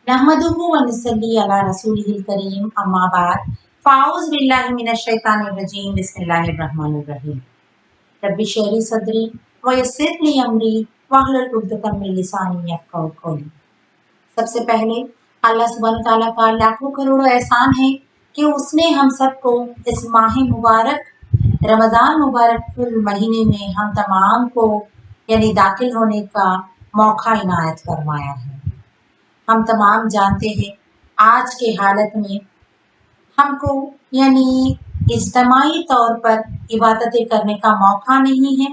नहमदुहु व नसल्ली अला रसूलिहिल करीम अम्मा बाद फ़ाऊज़ बिल्लाहि मिनश शैतानिर रजीम बिस्मिल्लाहिर रहमानिर रहीम रब्बि शरही सदरी व यस्सिर ली अमरी वहलुल उक़दतम मिन लिसानी यफ़क़हू क़ौली। सबसे पहले अल्लाह सुब्हान तआला का लाखों करोड़ों एहसान है कि उसने हम सबको इस माह मुबारक रमज़ान मुबारक महीने में हम तमाम को यानी दाखिल होने का मौका इनायत फरमाया है। हम तमाम जानते हैं आज के हालत में हमको यानी इज्तमाई तौर पर इबादतें करने का मौका नहीं है।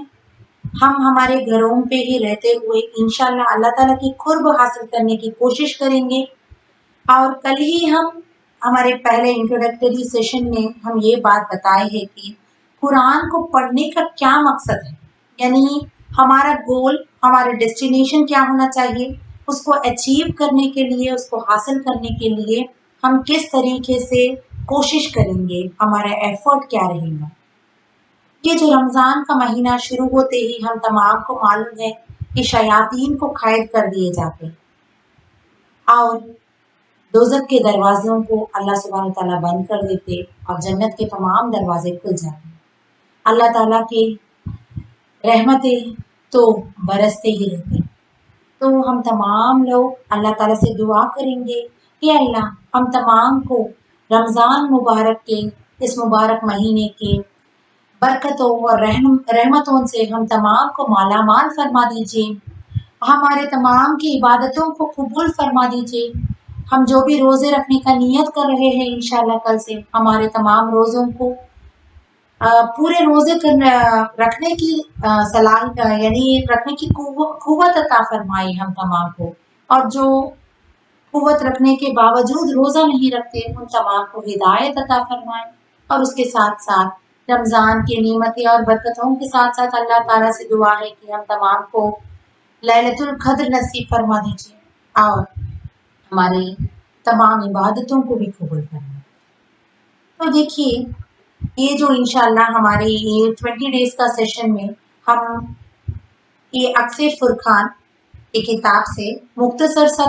हम हमारे घरों पे ही रहते हुए इंशाअल्लाह अल्लाह ताला की कुर्ब हासिल करने की कोशिश करेंगे। और कल ही हम हमारे पहले इंट्रोडक्टरी सेशन में हम ये बात बताए हैं कि कुरान को पढ़ने का क्या मकसद है, यानी हमारा गोल, हमारा डेस्टिनेशन क्या होना चाहिए, उसको अचीव करने के लिए, उसको हासिल करने के लिए हम किस तरीके से कोशिश करेंगे, हमारा एफर्ट क्या रहेगा। ये जो रमज़ान का महीना शुरू होते ही हम तमाम को मालूम है कि शयातीन को कैद कर दिए जाते और दोज़ख के दरवाज़ों को अल्लाह सुब्हान तआला बंद कर देते और जन्नत के तमाम दरवाजे खुल जाते। अल्लाह ताला की रहमतें तो बरसते ही रहते। तो हम तमाम लोग अल्लाह ताला से दुआ करेंगे कि अल्लाह हम तमाम को रमज़ान मुबारक के इस मुबारक महीने के बरकतों और रहमतों से हम तमाम को मालामाल फरमा दीजिए। हमारे तमाम की इबादतों को कबूल फरमा दीजिए। हम जो भी रोज़े रखने का नियत कर रहे हैं इंशाअल्लाह कल से हमारे तमाम रोज़ों को पूरे रोज़े रखने की सलाह यानी रखने की कुव्वत अता फरमाई हम तमाम को, और जो कुव्वत रखने के बावजूद रोज़ा नहीं रखते उन तमाम को हिदायत अता फरमाए। और उसके साथ साथ रमज़ान की नेमतें और बरकतों के साथ साथ अल्लाह ताला से दुआ है कि हम तमाम को लैलतुल क़द्र नसीब फरमा दीजिए और हमारी तमाम इबादतों को भी कबूल फरमाए। तो देखिए, ये जो इंशाअल्लाह हमारे ये 20 डेज़ का सेशन में हम ये अक्से फुरकान की किताब से मुख्तसर सा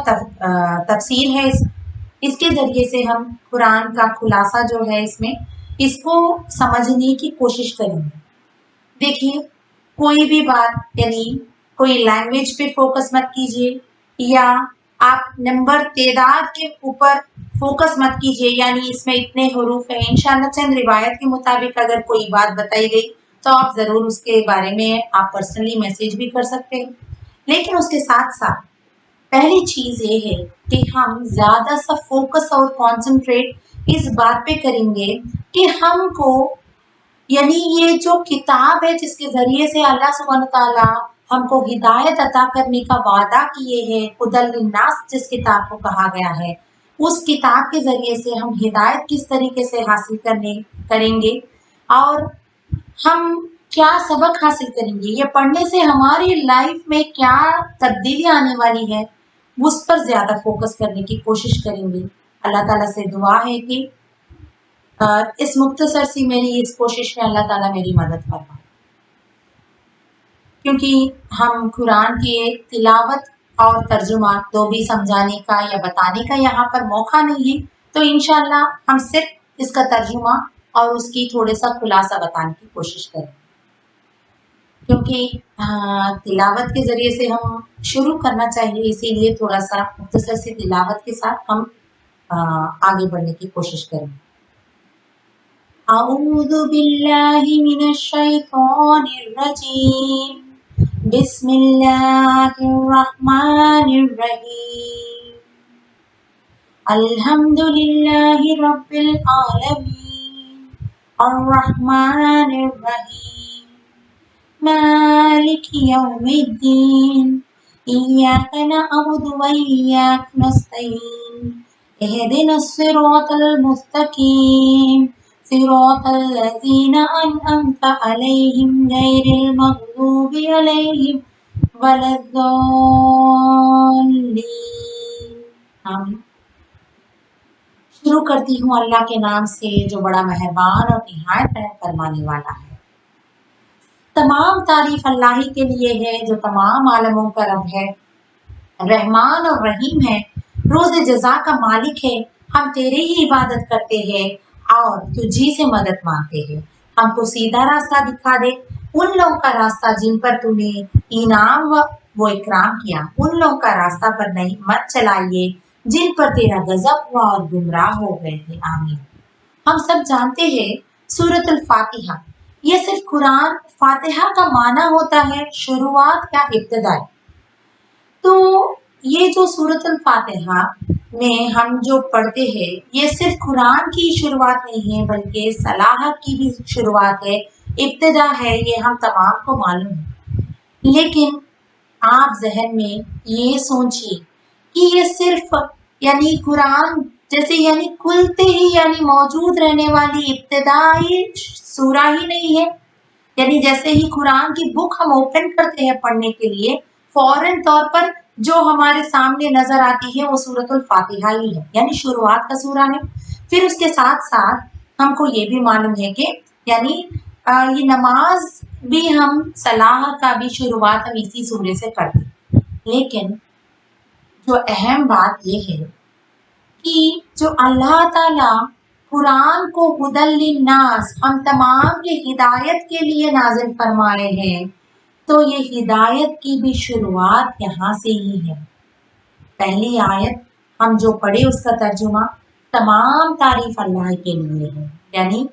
तफसीर है इसके ज़रिए से हम कुरान का खुलासा जो है इसमें इसको समझने की कोशिश करेंगे। देखिए, कोई भी बात यानी कोई लैंग्वेज पे फोकस मत कीजिए या आप नंबर तादाद के ऊपर फोकस मत कीजिए, यानी इसमें इतने हरूफ हैं। इंशाअल्लाह चंद रिवायत के मुताबिक अगर कोई बात बताई गई तो आप ज़रूर उसके बारे में आप पर्सनली मैसेज भी कर सकते हैं। लेकिन उसके साथ साथ पहली चीज़ ये है कि हम ज़्यादा सा फोकस और कॉन्सेंट्रेट इस बात पे करेंगे कि हमको यानी ये जो किताब है जिसके ज़रिए से अल्लाह सुब्हान तआला हमको हिदायत अता करने का वादा किए हैं, हुदल लिन्नास जिस किताब को कहा गया है, उस किताब के ज़रिए से हम हिदायत किस तरीके से हासिल करेंगे और हम क्या सबक हासिल करेंगे, ये पढ़ने से हमारी लाइफ में क्या तब्दीली आने वाली है, उस पर ज़्यादा फोकस करने की कोशिश करेंगे। अल्लाह ताला से दुआ है कि इस मुख्तसर सी मेरी इस कोशिश में अल्लाह ताला मेरी मदद फरमाए, क्योंकि हम कुरान की तिलावत और तर्जुमा तो भी समझाने का या बताने का यहाँ पर मौका नहीं है, तो इंशाअल्लाह हम सिर्फ इसका तर्जुमा और उसकी थोड़ा सा खुलासा बताने की कोशिश करें, क्योंकि तिलावत के ज़रिए से हम शुरू करना चाहिए, इसीलिए थोड़ा सा मुख्तसर सी तिलावत के साथ हम आगे बढ़ने की कोशिश करें। अऊज़ु बिल्लाहि मिनश शैतानिर रजीम बिस्मिल्लाहिर रहमानिर रहीम अल्हम्दुलिल्लाहि रब्बिल आलमीन अर्रहमानिर रहीम मालिकि यौमिद्दीन इय्याका नअबुदु व इय्याका नस्तईन इहदिनस सिरातल मुस्तकीम सिरातल लज़ीना अनअमता अलैहिम गैरिल मग़दूबि अलैहिम वलद्दाल्लीन। आमीन। शुरू करती हूँ अल्लाह के नाम से जो बड़ा मेहरबान और निहायत रहम फरमाने वाला है। तमाम तारीफ अल्लाह ही के लिए है जो तमाम आलमों का रब है, रहमान और रहीम है। रोज़ जज़ा का मालिक है, हम तेरे ही इबादत करते हैं और तुझी से मदद मांगते हैं। हमको सीधा रास्ता दिखा दे, उन लोगों का रास्ता जिन पर तूने इनाम वो इकराम किया, उन लोगों का रास्ता पर नहीं मत चलाइए जिन पर तेरा गजब हुआ और गुमराह हो गए थे। आमीन। हम सब जानते हैं सूरत अल फातिहा, ये सिर्फ कुरान फातिहा का माना होता है शुरुआत या इब्तिदा। तो ये जो सूरत अल फातिहा में हम जो पढ़ते हैं ये सिर्फ कुरान की शुरुआत नहीं है बल्कि सलाहत की भी शुरुआत है, इब्तिदा है, ये हम तमाम को मालूम है। लेकिन आप जहन में ये सोचिए कि ये सिर्फ यानी कुरान जैसे यानी खुलते ही यानी मौजूद रहने वाली इब्तिदाई सूरा ही नहीं है। यानी जैसे ही कुरान की बुक हम ओपन करते हैं पढ़ने के लिए फौरन तौर पर जो हमारे सामने नजर आती है वो सूरतुल फातिहा ही है, यानी शुरुआत का सूरा है। फिर उसके साथ साथ हमको ये भी मालूम है कि यानी ये नमाज भी हम सलाह का भी शुरुआत हम इसी सूरे से करते हैं। लेकिन जो अहम बात ये है कि जो अल्लाह ताला कुरान को हुदल लिन्नास हम तमाम के हिदायत के लिए नाजिल फरमाए हैं, तो ये हिदायत की भी शुरुआत यहाँ से ही है। पहली आयत हम जो पढ़े उसका तर्जुमा तमाम तारीफ अल्लाह के लिए है। यानी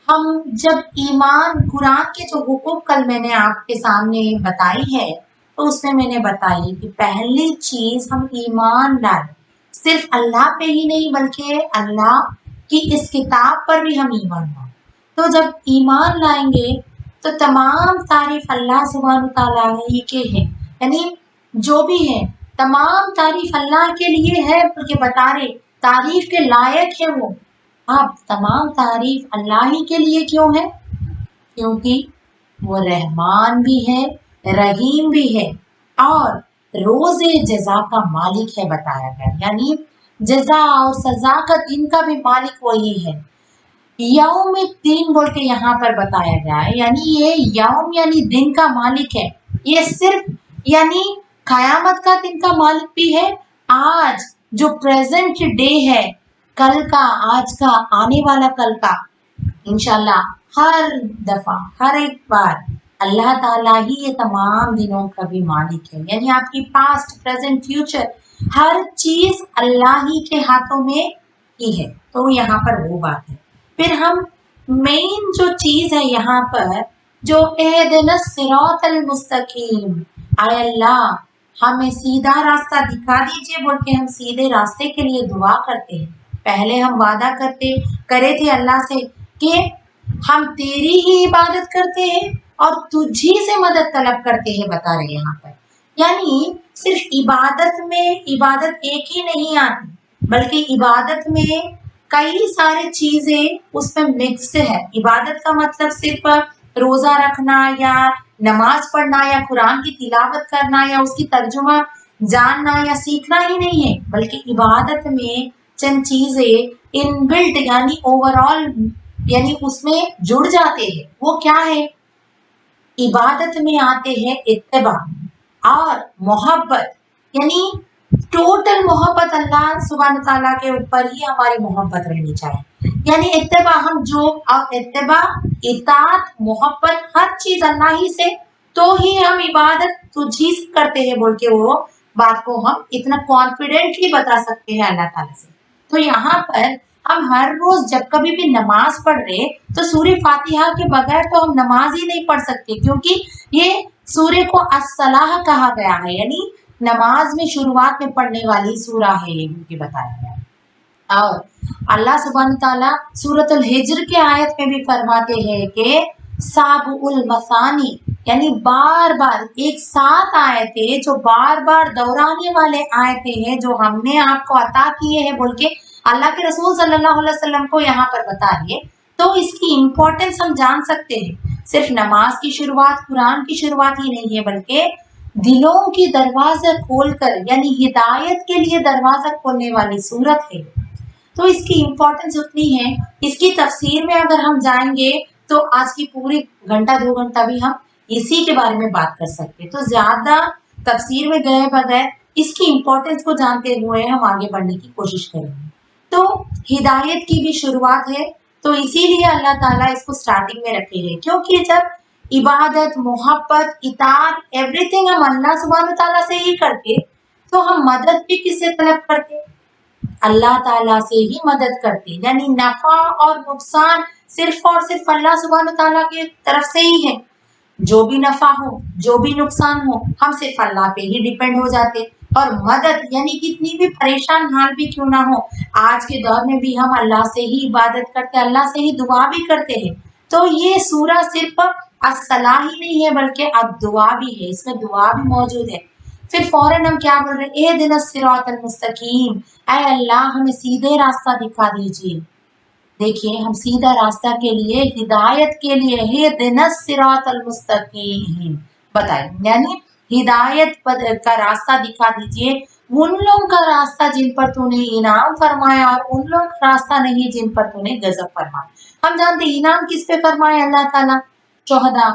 हम जब ईमान कुरान के जो हुकूक कल मैंने आपके सामने बताई है तो उसमें मैंने बताई कि पहली चीज हम ईमान लाए, सिर्फ अल्लाह पे ही नहीं बल्कि अल्लाह की इस किताब पर भी हम ईमान लाए। तो जब ईमान लाएंगे तो तमाम तारीफ अल्लाह सुब्हान तआला ही के हैं, यानी जो भी है तमाम तारीफ अल्लाह के लिए है, बल्कि बता रहे तारीफ के लायक है वो। अब तमाम तारीफ अल्लाह ही के लिए क्यों है? क्योंकि वो रहमान भी है, रहीम भी है और रोजे जजा का मालिक है बताया गया, यानी जजा और सजा का दिन का भी मालिक वही है। यौम दिन बोल के यहाँ पर बताया गया है, यानी ये यौम यानी दिन का मालिक है। ये सिर्फ यानी कयामत का दिन का मालिक भी है, आज जो प्रेजेंट डे है, कल का, आज का, आने वाला कल का, इंशाल्लाह हर दफा हर एक बार अल्लाह ताला ही ये तमाम दिनों का भी मालिक है। यानी आपकी पास्ट प्रेजेंट फ्यूचर हर चीज अल्लाह ही के हाथों में ही है। तो यहाँ पर वो बात है। फिर हम मेन जो चीज है यहाँ पर जो एहदिनस सिरातल मुस्तकीम, आय अल्लाह हमें सीधा रास्ता दिखा दीजिए बोल के हम सीधे रास्ते के लिए दुआ करते हैं। पहले हम वादा करे थे अल्लाह से कि हम तेरी ही इबादत करते हैं और तुझी से मदद तलब करते हैं, बता रहे यहाँ पर। यानी सिर्फ इबादत एक ही नहीं आती बल्कि इबादत में कई सारे चीजें उसमें मिक्स्ड है। इबादत का मतलब सिर्फ रोजा रखना या नमाज पढ़ना या कुरान की तिलावत करना या उसकी तर्जुमा जानना या सीखना ही नहीं है, बल्कि इबादत में चंद चीजें इनबिल्ट यानी ओवरऑल यानी उसमें जुड़ जाते हैं। वो क्या है? इबादत में आते हैं इत्तिबा और मोहब्बत, यानी टोटल मोहब्बत अल्लाह सुब्हान तआला के ऊपर ही हमारी मोहब्बत रहनी चाहिए। यानी इत्तिबा हम जो इत्तिबा इताअत मोहब्बत हर चीज अल्लाह ही से, तो ही हम इबादत तुझी से करते हैं बोल के वो बात को हम इतना कॉन्फिडेंटली बता सकते हैं अल्लाह ताला से। तो यहाँ पर हम हर रोज जब कभी भी नमाज पढ़ रहे तो सूरह फातिहा के बगैर तो हम नमाज ही नहीं पढ़ सकते, क्योंकि ये सूर्य को अस्सलाह कहा गया है, यानी नमाज में शुरुआत में पढ़ने वाली सूरा है ये भी बताया गया। और अल्लाह सुब्हान तआला सूरत अल हिज्र के आयत में भी फरमाते हैं कि साबुल मसानी, यानी बार बार एक साथ आयतें जो बार बार दोहराने वाले आयतें हैं जो हमने आपको अता किए हैं बोल के अल्लाह के रसूल सल्लल्लाहु अलैहि वसल्लम को यहाँ पर बता रही है। तो इसकी इम्पोर्टेंस हम जान सकते हैं। सिर्फ नमाज की शुरुआत कुरान की शुरुआत ही नहीं है बल्कि दिलों की दरवाजा खोलकर यानी हिदायत के लिए दरवाजा खोलने वाली सूरत है। तो इसकी इम्पोर्टेंस उतनी है। इसकी तफसीर में अगर हम जाएंगे तो आज की पूरी घंटा 2 घंटा भी हम इसी के बारे में बात कर सकते हैं। तो ज्यादा तफसीर में गए बगैर इसकी इम्पोर्टेंस को जानते हुए हम आगे बढ़ने की कोशिश करेंगे। तो हिदायत की भी शुरुआत है, तो इसीलिए अल्लाह ताला इसको स्टार्टिंग में रखे हैं, क्योंकि जब इबादत, मोहब्बत, इताअत एवरीथिंग हम अल्लाह सुब्हानहू ताला से ही करते, तो हम मदद भी किससे तलब करते? अल्लाह ताला से ही मदद करते, यानी नफा और नुकसान सिर्फ और सिर्फ अल्लाह सुब्हानहू ताला की तरफ से ही है। जो भी नफा हो, जो भी नुकसान हो, हम सिर्फ अल्लाह पे ही डिपेंड हो जाते। और मदद यानी कितनी भी परेशान हाल भी क्यों ना हो, आज के दौर में भी हम अल्लाह से ही इबादत करते, अल्लाह से ही दुआ भी करते हैं। तो ये सूरा सिर्फ अस्सलाह ही नहीं है बल्कि दुआ भी है, इसमें दुआ भी मौजूद है। फिर फौरन हम क्या बोल रहे हैं? एहदिनस सिरातल मुस्तकीम, ऐ अल्लाह हमें सीधे रास्ता दिखा दीजिए। देखिए, हम सीधा रास्ता के लिए, हिदायत के लिए एहदिनस सिरातल मुस्तकीम बताइए, यानी हिदायत का रास्ता दिखा दीजिए, उन लोगों का रास्ता जिन पर तूने इनाम फरमाया और उन लोगों का रास्ता नहीं जिन पर तूने गजब फरमाया। हम जानते इनाम किस पे फरमाया अल्लाह ताला? शुहदा,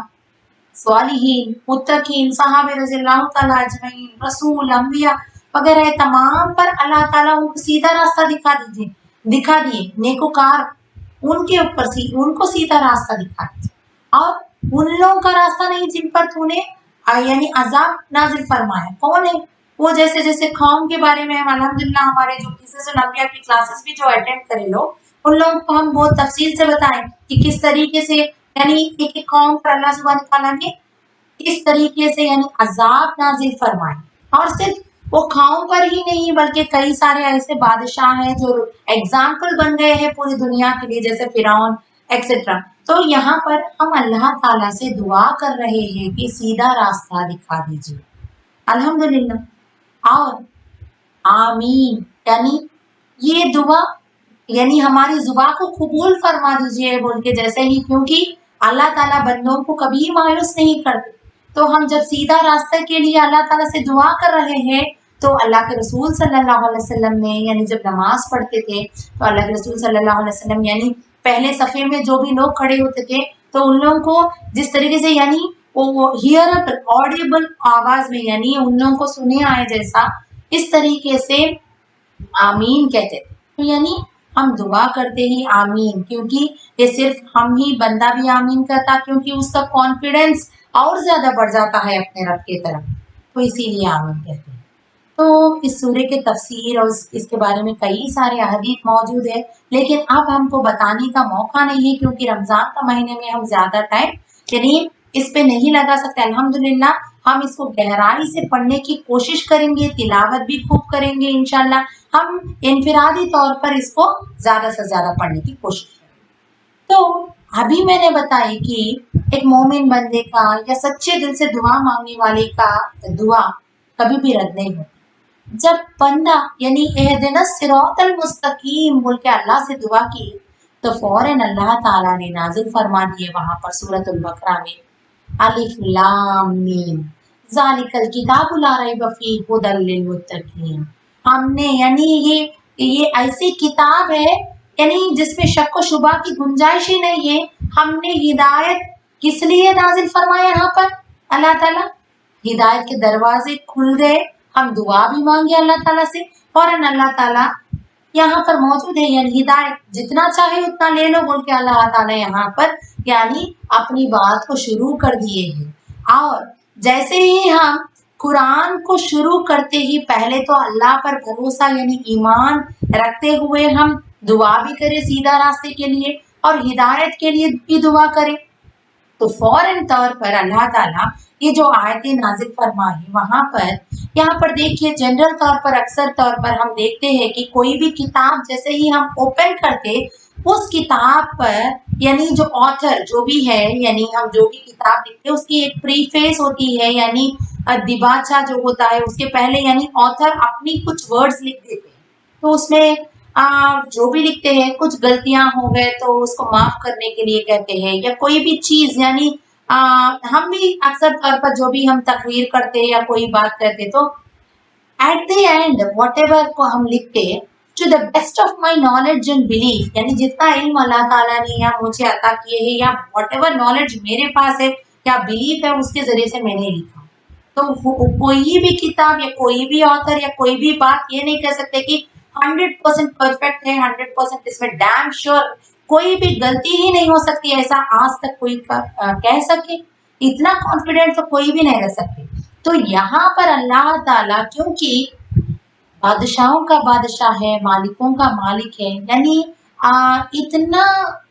स्वालिहीन, मुत्तकीन, सहाबे रज़ियल्लाहु ताला अजमईन, रसूल, अंबिया वगैरह तमाम पर अल्लाह ताला उनको सीधा रास्ता दिखा दिए। नेकोकार उनके ऊपर उनको सीधा रास्ता दिखा दीजिए, और उन लोगों का रास्ता नहीं जिन पर तूने यानी अजाब नाजिल फरमाया। कौन है वो? जैसे जैसे कौम के बारे में हम अल्हम्दुलिल्लाह हमारे जो किस्से नबिया की क्लासेस भी जो अटेंड करे लोग, उन लोगों को हम बहुत तफसील से बताएं कि किस तरीके से यानी एक एक कौम पर अल्लाह सुब्हानहू तआला ने किस तरीके से यानी अजाब नाजिल फरमाए। और सिर्फ वो कौम पर ही नहीं बल्कि कई सारे ऐसे बादशाह हैं जो एग्जाम्पल बन गए हैं पूरी दुनिया के लिए, जैसे फिरौन एक्सेट्रा। तो यहाँ पर हम अल्लाह ताला से दुआ कर रहे हैं कि सीधा रास्ता दिखा दीजिए, अल्हम्दुलिल्लाह। और आमीन, यानी ये दुआ यानी हमारी जुबा को कबूल फरमा दीजिए बोल के, जैसे ही, क्योंकि अल्लाह ताला बंदों को कभी मायूस नहीं करते। तो हम जब सीधा रास्ते के लिए अल्लाह ताला से दुआ कर रहे हैं, तो अल्लाह के रसूल सल्लल्लाहु अलैहि वसल्लम ने यानी जब नमाज पढ़ते थे, तो अल्लाह के रसूल सल्लल्लाहु अलैहि वसल्लम यानी पहले सफ़े में जो भी लोग खड़े होते थे, तो उन लोगों को जिस तरीके से यानी वो हियरएबल ऑडिबल आवाज में, यानी उन लोगों को सुने आए जैसा, इस तरीके से आमीन कहते थे। तो यानी हम दुआ करते ही आमीन, क्योंकि ये सिर्फ हम ही बंदा भी आमीन करता, क्योंकि उसका कॉन्फिडेंस और ज्यादा बढ़ जाता है अपने रब की तरफ, तो इसीलिए आमीन कहते हैं। तो इस सूरे के तफसीर और इसके बारे में कई सारे अहदीस मौजूद है, लेकिन अब हमको बताने का मौका नहीं है, क्योंकि रमजान का महीने में हम ज्यादा टाइम यानी इस पे नहीं लगा सकते। अल्हम्दुलिल्लाह हम इसको गहराई से पढ़ने की कोशिश करेंगे, तिलावत भी खूब करेंगे इंशाल्लाह। हम इनफिरादी तौर पर इसको ज्यादा से ज्यादा पढ़ने की कोशिश करेंगे। तो अभी मैंने बताई कि एक मोमिन बंदे का या सच्चे दिल से दुआ मांगने वाले का दुआ कभी भी रद्द नहीं होती। जब बंदा यानी एहदिनस सिरातल मुस्तकीम बोल के अल्लाह से दुआ की, तो फौरन अल्लाह ताला ने नाजिल फरमा दिए वहां पर सूरतुल बकरा में, अलिफ लाम मीम ज़ालिकल किताबु ला रैब फीह हुदल लिल मुत्तकीन। हमने यानी ये ऐसी किताब है यानी जिसमें शक व शुबा की गुंजाइश ही नहीं है। हमने हिदायत किस लिए नाजिल फरमाया यहाँ पर अल्लाह ताला? हिदायत के दरवाजे खुल गए, हम दुआ भी मांगे अल्लाह ताला से, फौरन अल्लाह ताला यहाँ पर मौजूद है, यानी हिदायत जितना चाहे उतना ले लो बोल के अल्लाह ताला यहाँ पर यानी अपनी बात को शुरू कर दिए हैं। और जैसे ही हम कुरान को शुरू करते ही पहले तो अल्लाह पर भरोसा यानी ईमान रखते हुए हम दुआ भी करें सीधा रास्ते के लिए और हिदायत के लिए भी दुआ करें, तो फौरन तौर पर अल्लाह ताला ये जो आयतें नाजिल फरमाई वहां पर, यहाँ पर देखिए जनरल तौर पर अक्सर तौर पर हम देखते हैं कि कोई भी किताब जैसे ही हम ओपन करते, उस किताब पर यानी जो ऑथर जो भी है यानी हम जो भी किताब लिखते हैं उसकी एक प्रीफेस होती है, यानी दिबाचा जो होता है उसके पहले यानी ऑथर अपनी कुछ वर्ड्स लिख देते हैं। तो उसमें जो भी लिखते हैं कुछ गलतियां हो गए तो उसको माफ करने के लिए कहते हैं, या कोई भी चीज यानी हम भी अक्सर तौर पर जो भी हम तकरीर करते हैं या कोई बात करते तो at the end whatever को हम लिखते to the best of my knowledge and belief, यानी जितना इल्म अल्लाह ताला ने या मुझे अता किए है या वॉट एवर नॉलेज मेरे पास है या बिलीफ है उसके जरिए से मैंने लिखा। तो कोई भी किताब या कोई भी ऑथर या कोई भी बात ये नहीं कह सकते कि 100% परफेक्ट है, 100% इसमें डैम श्योर कोई भी गलती ही नहीं हो सकती, ऐसा आज तक कोई कह सके, इतना कॉन्फिडेंट तो कोई भी नहीं रह सकते। तो यहाँ पर अल्लाह ताला क्योंकि बादशाहों का बादशाह है, मालिकों का मालिक है, यानी इतना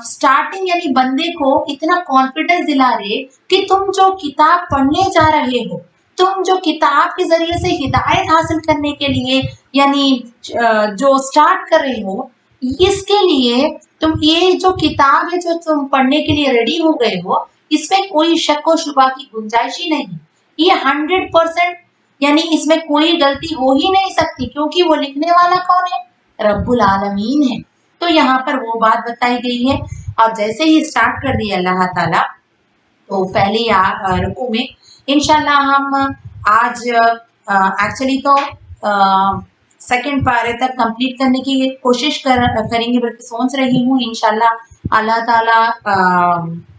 स्टार्टिंग यानी बंदे को इतना कॉन्फिडेंस दिला रहे कि तुम जो किताब पढ़ने जा रहे हो, तुम जो किताब के जरिए से हिदायत हासिल करने के लिए यानी जो स्टार्ट कर रहे हो, इसके लिए तुम ये जो किताब है जो तुम पढ़ने के लिए रेडी हो गए हो, इसमें कोई शक व शुबा की गुंजाइश ही नहीं। ये 100% यानी इसमें कोई गलती हो ही नहीं सकती, क्योंकि वो लिखने वाला कौन है? रब्बुल आलमीन है। तो यहाँ पर वो बात बताई गई है। और जैसे ही स्टार्ट कर दिया अल्लाह ताला, तो पहले रुकू में इंशाल्लाह हम आज एक्चुअली तो सेकंड पारे तक कंप्लीट करने की कोशिश करेंगे, बल्कि सोच रही हूँ इंशाल्लाह अल्लाह ताला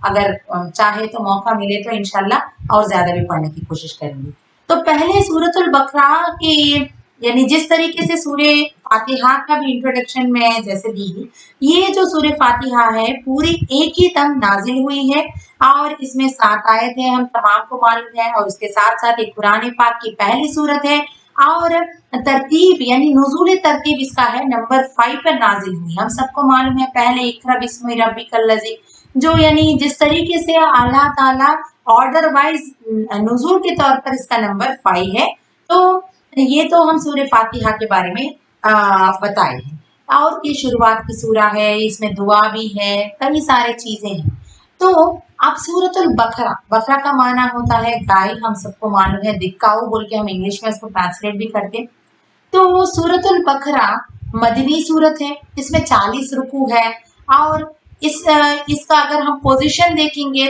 अगर चाहे तो मौका मिले तो इंशाल्लाह और ज्यादा भी पढ़ने की कोशिश करेंगे। तो पहले सूरतुल बकरा के यानी जिस तरीके से सूरे फातिहा का भी इंट्रोडक्शन में जैसे दी, ये जो सूरे फातिहा है पूरी एक ही दम नाजिल हुई है और इसमें 7 आयत है, हम तमाम को मालूम है। और उसके साथ साथ एक कुरान पाक की पहली सूरत है और तरतीब यानी नुज़ूल तरतीब इसका है नंबर 5 पर नाजिल हुई। हम सबको मालूम है पहले इक़रा बिस्मि रब्बिकल लज़ी, जो यानी जिस तरीके से अल्लाह ताला ऑर्डर वाइज नुज़ूल के तौर पर इसका नंबर 5 है। तो ये तो हम सूरे फातिहा के बारे में बताए हैं। और ये शुरुआत की सूरा है, इसमें दुआ भी है, कई सारे चीजें हैं। तो अब सूरतुल बकरा, बकरा का माना होता है गाय, हम सबको मालूम है, दिक्काऊ बोल के हम इंग्लिश में इसको ट्रांसलेट भी करते हैं। तो सूरतुल बकरा मदनी सूरत है, इसमें 40 रुकू है और इसका अगर हम पोजीशन देखेंगे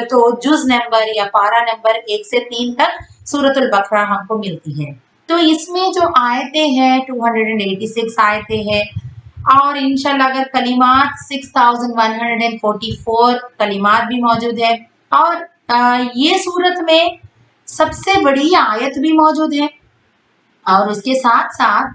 तो जुज नंबर या पारा नंबर 1 से 3 तक सूरतुल बकरा हमको मिलती है। तो इसमें जो आयतें हैं 286 आयतें हैं और इंशाल्लाह अगर कलिमात 6144 कलिमात भी मौजूद है। और ये सूरत में सबसे बड़ी आयत भी मौजूद है और उसके साथ साथ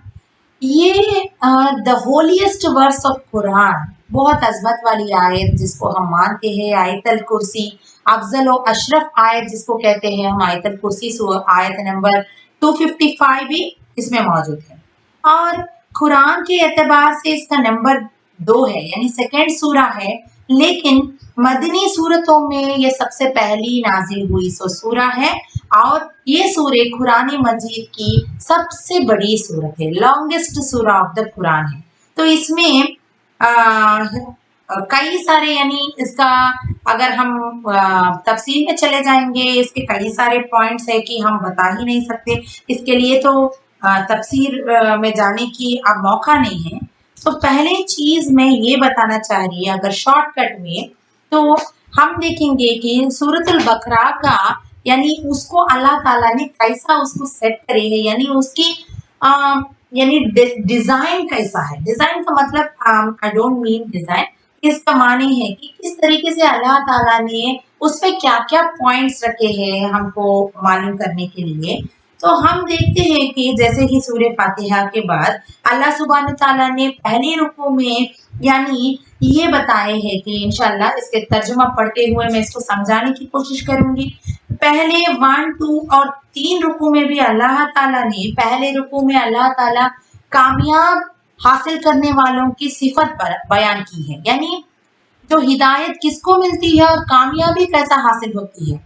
ये the holiest verse of Quran, बहुत अजमत वाली आयत जिसको हम मानते हैं, आयतल कुर्सी, अफजल और अशरफ आयत जिसको कहते हैं हम, आयतल कुर्सी आयत नंबर 255 भी इसमें मौजूद है। और कुरान के एतबार से इसका नंबर 2 है, यानी सेकेंड सूरा है, लेकिन मदनी सूरतों में ये सबसे पहली नाजिल हुई सूरा है और ये सूरे कुरान मजीद की सबसे बड़ी सूरत है, लॉन्गेस्ट सूरा ऑफ द कुरान है। तो इसमें कई सारे यानी इसका अगर हम तफसील में चले जाएंगे, इसके कई सारे पॉइंट्स है कि हम बता ही नहीं सकते, इसके लिए तो तफसीर में जाने की अब मौका नहीं है। तो पहले चीज मैं ये बताना चाह रही है अगर शॉर्टकट में, तो हम देखेंगे कि सूरतुल बकरा का यानी उसको अल्लाह ताला ने कैसा उसको सेट करे है, यानी उसकी यानी डिजाइन कैसा है। डिजाइन का मतलब आई डोंट मीन डिजाइन, इसका माने है कि किस तरीके से अल्लाह ताला ने उस पे क्या क्या पॉइंट्स रखे हैं हमको मालूम करने के लिए। तो हम देखते हैं कि जैसे ही सूरह फातिहा के बाद अल्लाह सुब्हान ताला ने पहले रुकू में यानी ये बताए हैं कि इंशाल्लाह इसके तर्जुमा पढ़ते हुए मैं इसको समझाने की कोशिश करूंगी। पहले 1, 2 और 3 रुकू में भी अल्लाह ताला ने, पहले रुकू में अल्लाह ताला कामयाब हासिल करने वालों की सिफत पर बयान की है, यानी जो हिदायत किसको मिलती है और कामयाबी कैसा हासिल होती है,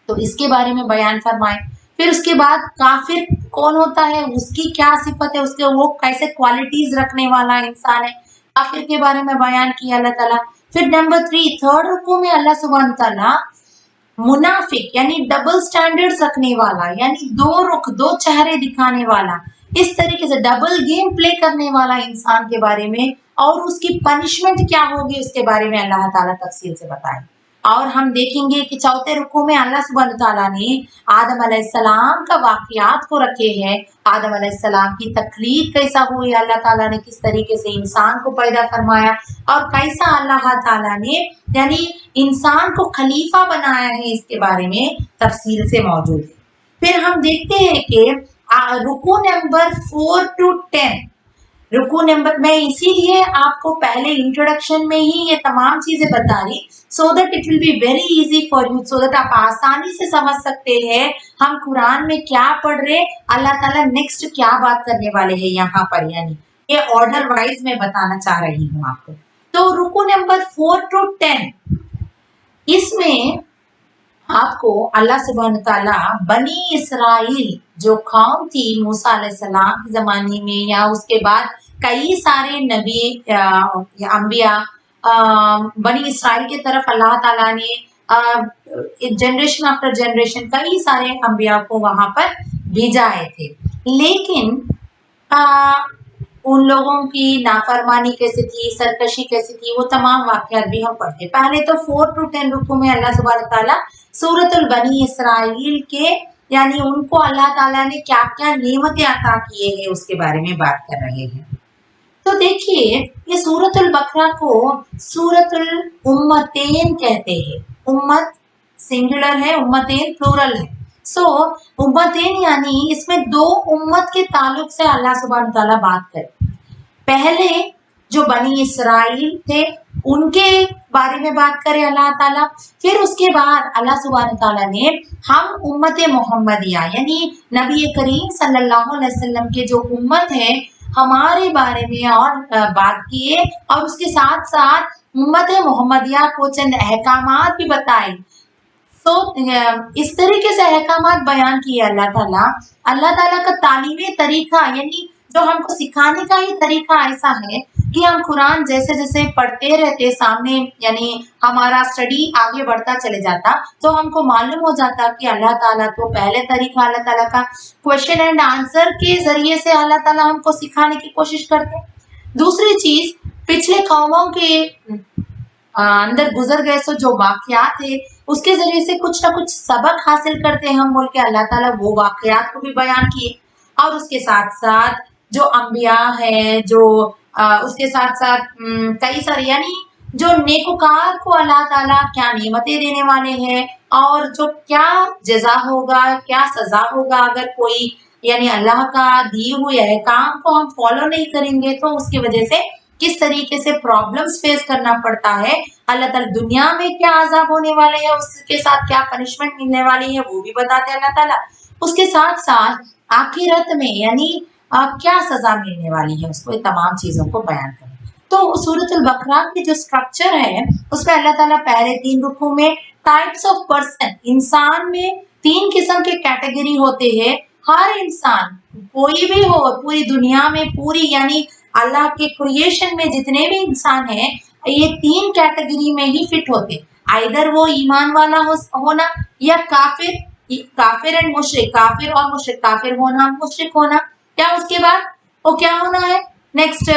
तो इसके बारे में बयान फरमाए। फिर उसके बाद काफिर कौन होता है, उसकी क्या सिफत है, उसके वो कैसे क्वालिटीज रखने वाला इंसान है, काफिर के बारे में बयान किया अल्लाह ताला। फिर नंबर 3 थर्ड रुकू में अल्लाह सुब्हान ताला मुनाफिक यानी डबल स्टैंडर्ड्स रखने वाला, यानी दो रुख दो चेहरे दिखाने वाला, इस तरीके से डबल गेम प्ले करने वाला इंसान के बारे में और उसकी पनिशमेंट क्या होगी उसके बारे में अल्लाह ताला तफसील से बताए। और हम देखेंगे कि चौथे रुकू में अल्लाह सुब्हान तआला ने आदम अलैहिस्सलाम का वाक़यात को रखे हैं। आदम अलैहिस्सलाम की तख्लीक कैसा हुई, अल्लाह ताला ने किस तरीके से इंसान को पैदा फरमाया और कैसा अल्लाह ताला ने यानी इंसान को खलीफा बनाया है, इसके बारे में तफसील से मौजूद है। फिर हम देखते हैं कि रुकू नंबर 4 to 10, रुकू नंबर, मैं इसीलिए आपको पहले इंट्रोडक्शन में ही ये तमाम चीजें बता रही so that it will be very easy for you, so that आप आसानी से समझ सकते हैं हम कुरान में क्या पढ़ रहे, अल्लाह ताला नेक्स्ट क्या बात करने वाले हैं यहाँ पर, यानी ये ऑर्डर वाइज मैं बताना चाह रही हूँ आपको। तो रुकू नंबर 4 to 10, इसमें आपको अल्लाह सुब्हान तआला बनी इसराइल जो कौम थी मूसा अलैहिस्सलाम के जमाने में या उसके बाद कई सारे नबी अंबिया बनी इसराइल की तरफ अल्लाह ताला ने जनरेशन आफ्टर जनरेशन कई सारे अंबिया को वहां पर भेजाए थे, लेकिन उन लोगों की नाफरमानी कैसी थी, सरकशी कैसी थी, वो तमाम वाक़यात भी हम पढ़ते। पहले तो 4 to 10 रुकू में अल्लाह सुब्हान तआला सूरतुल बनी इसराइल के यानी उनको अल्लाह ताला ने क्या क्या नेमतें अता किए हैं उसके बारे में बात कर रहे हैं। तो देखिए ये सूरतुल बकरा को सूरतुल उम्मतेन कहते हैं। उम्मत सिंगुलर है, उम्मतेन प्लूरल है। सो उम्मतेन यानी इसमें दो उम्मत के ताल्लुक से अल्लाह सुब्हान तआला बात करे। पहले जो बनी इसराइल थे उनके बारे में बात करे अल्लाह ताला, फिर उसके बाद अल्लाह सुब्हान तआला ने हम उम्मत मोहम्मदिया यानी नबी करीम सल्लल्लाहु अलैहि वसल्लम के जो उम्मत है हमारे बारे में और बात किए, और उसके साथ साथ उम्मत मोहम्मदिया को चंद अहकामात भी बताए। तो इस तरीके से अहकामात बयान किए अल्लाह ताला का तालीमी तरीका यानी जो हमको सिखाने का ही तरीका ऐसा है कि हम कुरान जैसे जैसे पढ़ते रहते सामने यानी हमारा स्टडी आगे बढ़ता चले जाता, तो हमको मालूम हो जाता कि अल्लाह ताला तो पहले तरीका अल्लाह ताला का क्वेश्चन एंड आंसर के जरिए से अल्लाह ताला हमको सिखाने की कोशिश करते। दूसरी चीज, पिछले कौमों के अंदर गुजर गए सो जो वाकयात है उसके जरिए से कुछ ना कुछ सबक हासिल करते हैं हम बोल के अल्लाह ताला वो वाकयात को भी बयान किए। और उसके साथ साथ जो अंबिया है जो उसके साथ साथ कई सारे यानी जो नेकोकार को अल्लाह ताला क्या नेमतें देने वाले हैं और जो क्या जजा होगा, क्या सजा होगा अगर कोई यानी अल्लाह का दिए हुए अहकाम को हम फॉलो नहीं करेंगे तो उसकी वजह से किस तरीके से प्रॉब्लम्स फेस करना पड़ता है, अल्लाह ताला दुनिया में क्या अजाब होने वाले हैं, उसके साथ क्या पनिशमेंट मिलने वाली है वो भी बताते हैं अल्लाह ताला। उसके साथ साथ आखिरत में यानी क्या सजा मिलने वाली है उसको, तमाम चीजों को बयान करें। तो सूरतुल बकरा की जो स्ट्रक्चर है उसमें अल्लाह ताला पहले 3 रुकू में टाइप्स ऑफ पर्सन, इंसान में 3 किस्म के कैटेगरी होते हैं। हर इंसान कोई भी हो पूरी दुनिया में पूरी यानी अल्लाह के क्रिएशन में जितने भी इंसान हैं ये 3 कैटेगरी में ही फिट होते, आइदर वो ईमान वाला होना या काफिर एंड मुशरिक, काफिर और मुशरिक, काफिर होना मुशरिक होना, क्या उसके बाद वो क्या होना है नेक्स्ट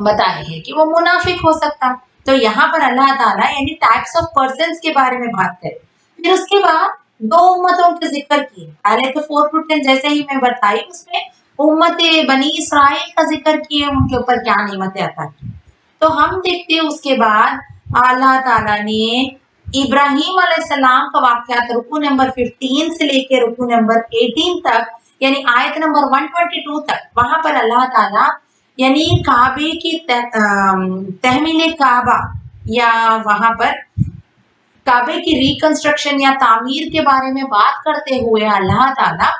बताए है कि वो मुनाफिक हो सकता। तो यहाँ पर अल्लाह ताला यानी टाइप्स ऑफ पर्सन्स के बारे में बात करे। फिर उसके बाद 2 उम्मतों के जिक्र किए, पहले तो 4 to 10 जैसे ही मैं बताई उसमें उम्मत बनी इसराइल का जिक्र किए, उनके ऊपर क्या नेमतें अता की। तो हम देखते हैं उसके बाद अल्लाह ताला ने इब्राहिम अलैहिस्सलाम का वाक़यात रुकू नंबर 15 से लेकर रुकू नंबर 18 तक यानी आयत नंबर 122 तक, वहां पर अल्लाह ताला यानी काबे की तहमील काबा या वहां पर काबे की रिकंस्ट्रक्शन या तामीर के बारे में बात करते हुए अल्लाह ताला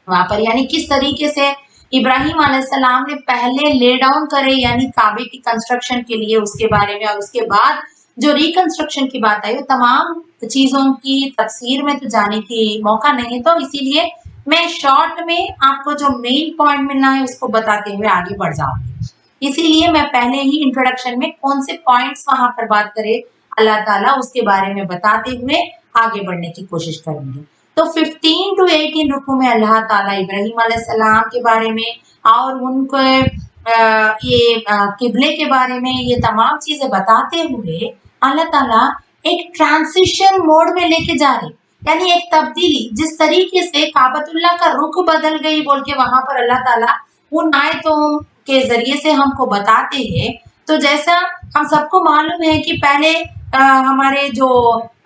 वहां पर यानी किस तरीके से इब्राहिम अलैहिस्सलाम ने पहले ले डाउन करे यानी काबे की कंस्ट्रक्शन के लिए उसके बारे में, और उसके बाद जो रिकंस्ट्रक्शन की बात आई वो तमाम चीजों की तफसीर में तो जाने की मौका नहीं, तो इसीलिए मैं शॉर्ट में आपको जो मेन पॉइंट मिलना है उसको बताते हुए आगे बढ़ जाऊंगी। इसीलिए मैं पहले ही इंट्रोडक्शन में कौन से पॉइंट्स वहां पर बात करे अल्लाह ताला उसके बारे में बताते हुए आगे बढ़ने की कोशिश करेंगे। तो 15 to 18 रुकू में अल्लाह ताला इब्राहिम अलैहिस्सलाम के बारे में और उनको ये किबले के बारे में ये तमाम चीजें बताते हुए अल्लाह ताला एक ट्रांसिशन मोड में लेके जा रहे, यानी एक तब्दीली। जिस तरीके से काबतुल्लाह का रुख बदल गई बोल के वहां पर अल्लाह ताला उन आयतों के जरिए से हमको बताते हैं। तो जैसा हम सबको मालूम है कि पहले हमारे जो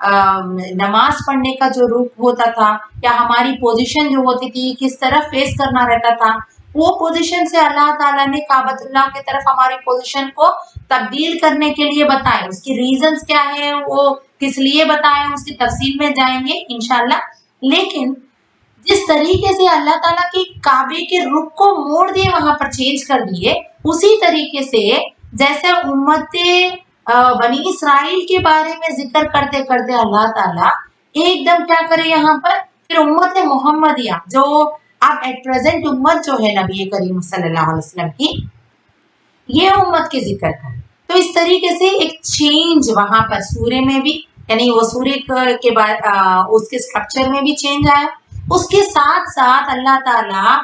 नमाज पढ़ने का जो रुख होता था या हमारी पोजीशन जो होती थी, किस तरफ फेस करना रहता था, वो पोजीशन से अल्लाह ताला ने काबतुल्लाह की तरफ हमारी पोजीशन को तब्दील करने के लिए बताए। उसकी रीजंस क्या है, वो किस लिए बताए, उसकी तफसील में जाएंगे इंशाल्लाह। लेकिन जिस तरीके से अल्लाह ताला के काबे के रुख को मोड़ दिए, वहां पर चेंज कर दिए, उसी तरीके से जैसे उम्मते बनी इसराइल के बारे में जिक्र करते करते अल्लाह ताला एकदम क्या करे यहाँ पर, फिर उम्मत मोहम्मदिया जो अब एट प्रेजेंट उम्मत जो है नबी करीम सल्लल्लाहु अलैहि वसल्लम की, ये उम्मत के जिक्र कर। तो इस तरीके से एक चेंज वहां पर सूर्य में भी, यानी वो सूर्य के बाद उसके स्ट्रक्चर में भी चेंज आया। उसके साथ साथ अल्लाह ताला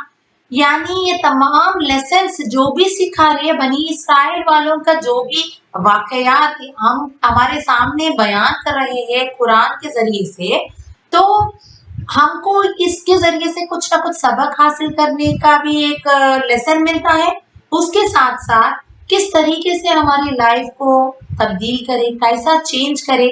यानी ये तमाम लेसन्स जो भी सिखा रहे हैं बनी इसराइल वालों का, जो भी वाकयात हम हमारे सामने बयान कर रहे हैं कुरान के जरिए से, तो हमको इसके जरिए से कुछ ना कुछ सबक हासिल करने का भी एक लेसन मिलता है। उसके साथ साथ किस तरीके से हमारी लाइफ को तब्दील करे, कैसा चेंज करे,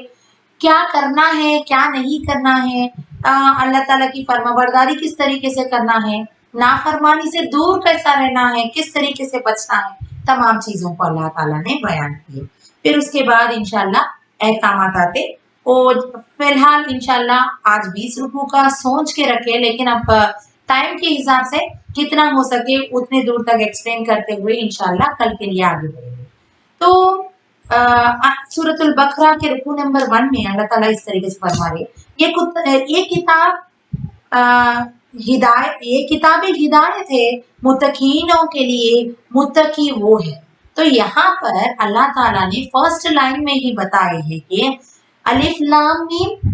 क्या करना है क्या नहीं करना है, अल्लाह ताला की फरमाबरदारी किस तरीके से करना है, नाफरमानी से दूर कैसा रहना है, किस तरीके से बचना है, तमाम चीजों को अल्लाह ताला ने बयान किए। फिर उसके बाद इंशाल्लाह अहकामात आते। और फिलहाल इंशाल्लाह आज 20 रुकू का सोच के रखे, लेकिन अब टाइम के हिसाब से कितना हो सके उतने दूर तक एक्सप्लेन करते हुए इंशाल्लाह कल के लिए आगे बढ़ेंगे। तो सूरतुल बकरा के रुकू नंबर 1 में अल्लाह ताला इस तरीके से फरमा रहे, ये किताब हिदायत, ये किताब हिदायत है मुत्तकीनों के लिए, मुत्तकी वो है। तो यहाँ पर अल्लाह ताला ने फर्स्ट लाइन में ही बताए हैं कि अलिफ लाम मीम,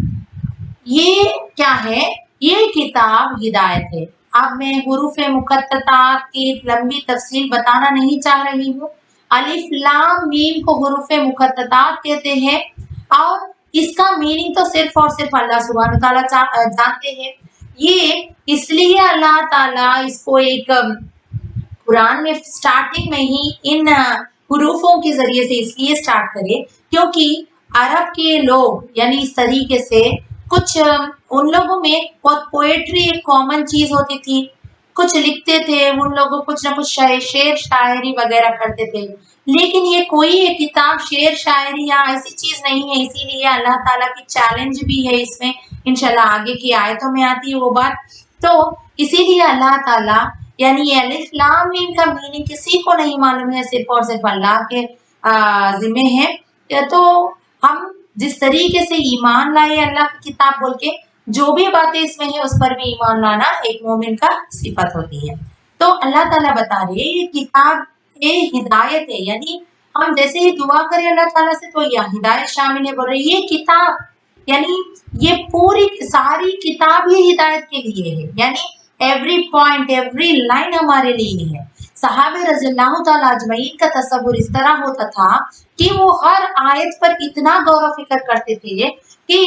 ये क्या है, ये किताब हिदायत है। अब मैं हुरूफ मुकत्ततात की लंबी तफसील बताना नहीं चाह रही हूँ। अलिफ लाम मीम को हुरूफ मुकत्ततात कहते हैं और इसका मीनिंग तो सिर्फ और सिर्फ अल्लाह सुब्हानहू तआला जानते हैं। ये इसलिए अल्लाह ताला इसको एक कुरान में स्टार्टिंग में ही इन हुरूफों के जरिए से इसलिए स्टार्ट करे क्योंकि अरब के लोग यानी इस तरीके से कुछ उन लोगों में पोएट्री एक कॉमन चीज होती थी, कुछ लिखते थे उन लोगों, कुछ ना कुछ शेर शायरी वगैरह करते थे। लेकिन ये कोई एक किताब शेर शायरी या ऐसी चीज नहीं है, इसीलिए अल्लाह ताला की चैलेंज भी है इसमें, इंशाल्लाह आगे की आयतों में आती है वो बात। तो इसीलिए अल्लाह ताला यानी अलिफ लाम मीम का मीनिंग किसी को नहीं मालूम है, सिर्फ और सिर्फ अल्लाह के जिम्मे है। तो हम जिस तरीके से ईमान लाए अल्लाह की किताब बोल के, जो भी बातें इसमें है उस पर भी ईमान लाना एक मोमिन का सिफत होती है। तो अल्लाह ताला बता रहे ये किताब ये हिदायत है, यानी हम जैसे ही दुआ करें अल्लाह ताला से तो यह हिदायत शामिल है। बोल रहे ये किताब यानी ये पूरी सारी किताब ही हिदायत के लिए है, यानी एवरी पॉइंट एवरी लाइन हमारे लिए है। सहाबे रज़ियल्लाहु तआला अजमईन का तसव्वुर इस तरह होता था कि वो हर आयत पर इतना गौर फिक्र करते थे कि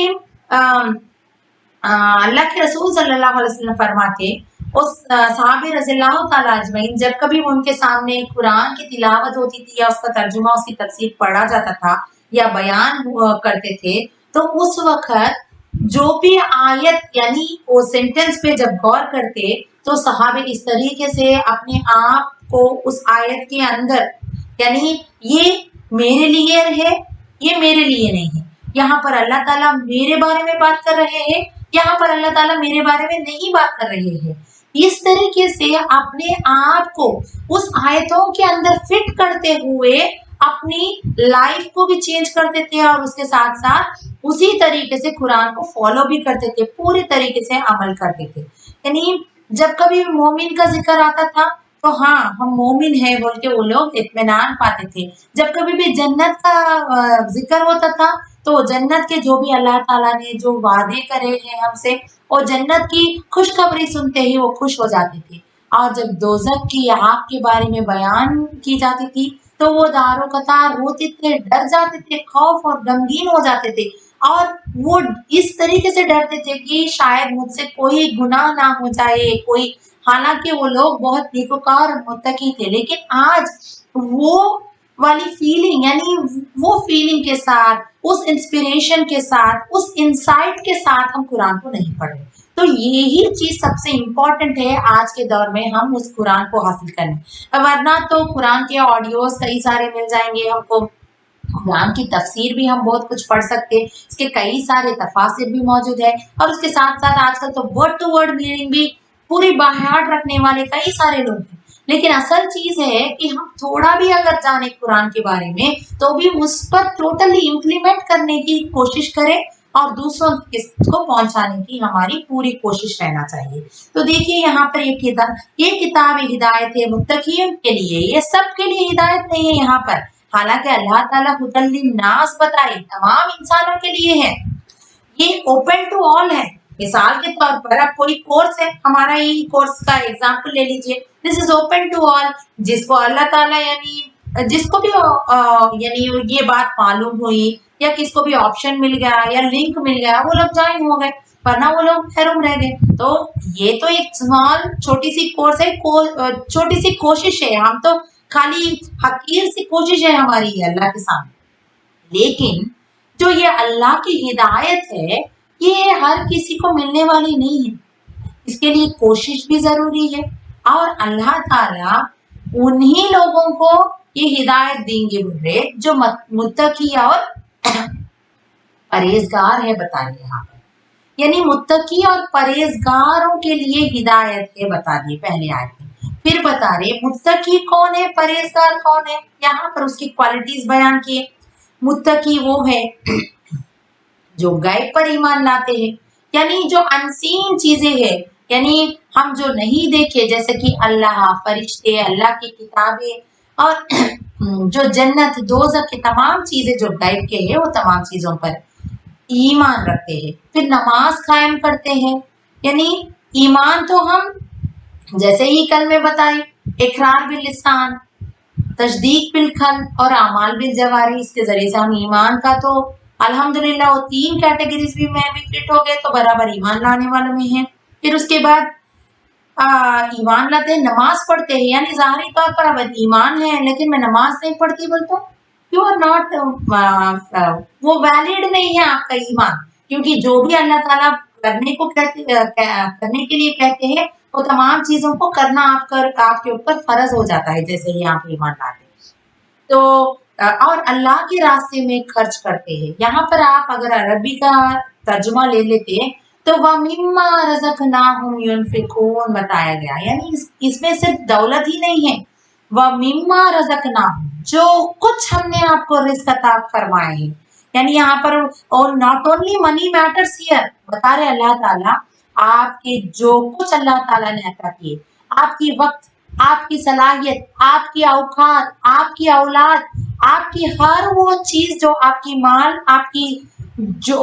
अल्लाह के रसूल सल्लल्लाहु अलैहि वसल्लम फरमाते, उस सहाबे रज़ियल्लाहु तआला अजमईन जब कभी उनके सामने कुरान की तिलावत होती थी या उसका तर्जुमा उसकी तफसीर पढ़ा जाता था या बयान करते थे, तो उस वक्त जो भी आयत यानी वो सेंटेंस पे जब गौर करते तो सहाबे इस तरीके से अपने आप को उस आयत के अंदर, यानी ये मेरे लिए है ये मेरे लिए नहीं है, यहाँ पर अल्लाह ताला मेरे बारे में बात कर रहे हैं, यहाँ पर अल्लाह ताला मेरे बारे में नहीं बात कर रहे हैं, इस तरीके से अपने आप को उस आयतों के अंदर फिट करते हुए अपनी लाइफ को भी चेंज करते थे और उसके साथ साथ उसी तरीके से कुरान को फॉलो भी करते थे, पूरे तरीके से अमल करते थे। यानी जब कभी मोमिन का जिक्र आता था तो हाँ हम मोमिन है बोल के वो लोग इत्मीनान पाते थे। जब कभी भी जन्नत का जिक्र होता था तो जन्नत के जो भी अल्लाह ताला ने जो वादे करे हैं हमसे, और जन्नत की खुशखबरी सुनते ही वो खुश हो जाते थे। और जब दोज़ख की आग के बारे में बयान की जाती थी तो वो दारो कतार रोते थे, डर जाते थे, खौफ और गमगीन हो जाते थे। और वो इस तरीके से डरते थे कि शायद मुझसे कोई गुनाह ना हो जाए कोई, हालांकि वो लोग बहुत नेकोकार और मुत्तकी थे, लेकिन आज वो वाली फीलिंग, यानी वो फीलिंग के साथ, उस इंस्पिरेशन के साथ, उस इंसाइट के साथ हम कुरान को नहीं पढ़ रहे। तो यही चीज सबसे इम्पोर्टेंट है आज के दौर में, हम उस कुरान को हासिल करने। वरना तो कुरान के ऑडियोज कई सारे मिल जाएंगे हमको, कुरान की तफसीर भी हम बहुत कुछ पढ़ सकते हैं, इसके कई सारे तफासिर भी मौजूद है, और उसके साथ साथ आजकल तो वर्ड टू वर्ड मीनिंग भी पूरी बाहर रखने वाले कई सारे लोग हैं। लेकिन असल चीज है कि हम थोड़ा भी अगर जाने कुरान के बारे में तो भी उस पर टोटली इम्प्लीमेंट करने की कोशिश करें और दूसरों को पहुंचाने की हमारी पूरी कोशिश रहना चाहिए। तो देखिए यहाँ पर ये किताब हिदायत है मुत्तकीयों के लिए, ये सब के लिए हिदायत नहीं है यहाँ पर। हालांकि अल्लाह ताला हुदल लिन्नास बताए तमाम इंसानों के लिए है, ये ओपन टू ऑल है। मिसाल के तौर पर अब कोई कोर्स है, हमारा ही कोर्स का एग्जांपल ले लीजिए, this is open to all. जिसको अल्लाह ताला यानी जिसको भी यानी ये बात मालूम हुई या किसको भी ऑप्शन मिल गया या लिंक मिल गया, वो लोग ज्वाइन हो गए, वरना वो लोग महरूम रह गए। तो ये तो एक स्मॉल छोटी सी कोर्स है, छोटी सी कोशिश है, हम तो खाली हकीर सी कोशिश है हमारी अल्लाह के सामने। लेकिन जो ये अल्लाह की हिदायत है ये हर किसी को मिलने वाली नहीं है, इसके लिए कोशिश भी जरूरी है, और अल्लाह ताला उन्हीं लोगों को ये हिदायत देंगे बोले जो मुत्तकी और परहेजगार है, बता रहे यहाँ पर, यानी मुत्तकी और परहेजगारों के लिए हिदायत है बता दिए पहले आयत में। फिर बता रहे मुत्तकी कौन है, परहेजगार कौन है, यहाँ पर उसकी क्वालिटीज बयान किए। मुत्तकी वो है जो गैब पर ईमान लाते हैं, यानी जो अनसीन चीजें हैं, यानी हम जो नहीं देखे, जैसे कि अल्लाह, फरिश्ते, अल्लाह की किताबें और जो जन्नत दोज़ख की तमाम चीजें जो गैब के हैं, वो तमाम चीजों पर ईमान रखते हैं। फिर नमाज कायम करते हैं, यानी ईमान तो हम जैसे ही कल में बताए, इकरार बिल लिसान, तस्दीक बिल क़ल्ब और अमाल बिल जवारी, इसके जरिए से हम ईमान का तो अल्हम्दुलिल्लाह वो 3 कैटेगरीज भी में भी फिट हो गए, तो बराबर ईमान लाने वालों में है। फिर उसके बाद ईमान लाते हैं, नमाज पढ़ते हैं, यानी ज़ाहिरी तौर पर अब ईमान है लेकिन मैं नमाज नहीं पढ़ती, बोल तो यू आर नॉट, वो वैलिड नहीं है आपका ईमान, क्योंकि जो भी अल्लाह ताला करने को करने के लिए कहते हैं वो तमाम चीजों को करना आपके ऊपर फर्ज हो जाता है, जैसे ही आप ईमान लाते हैं। तो और अल्लाह के रास्ते में खर्च करते हैं। यहाँ पर आप अगर अरबी का तर्जुमा ले लेते हैं तो वमिम्मा रज़क़नाहुम युनफिकून बताया गया, यानी इसमें सिर्फ दौलत ही नहीं है, वमिम्मा रज़क़नाहुम, जो कुछ हमने आपको रिज़्क़ अता फरमाए हैं, यानी यहाँ पर और not only money matters here, बता रहे अल्लाह ताला आपके जो कुछ अल्लाह ताला ने अता किए, आपकी वक्त, आपकी सलाहियत, आपकी औकात, आपकी औलाद, आपकी हर वो चीज जो आपकी माल, आपकी जो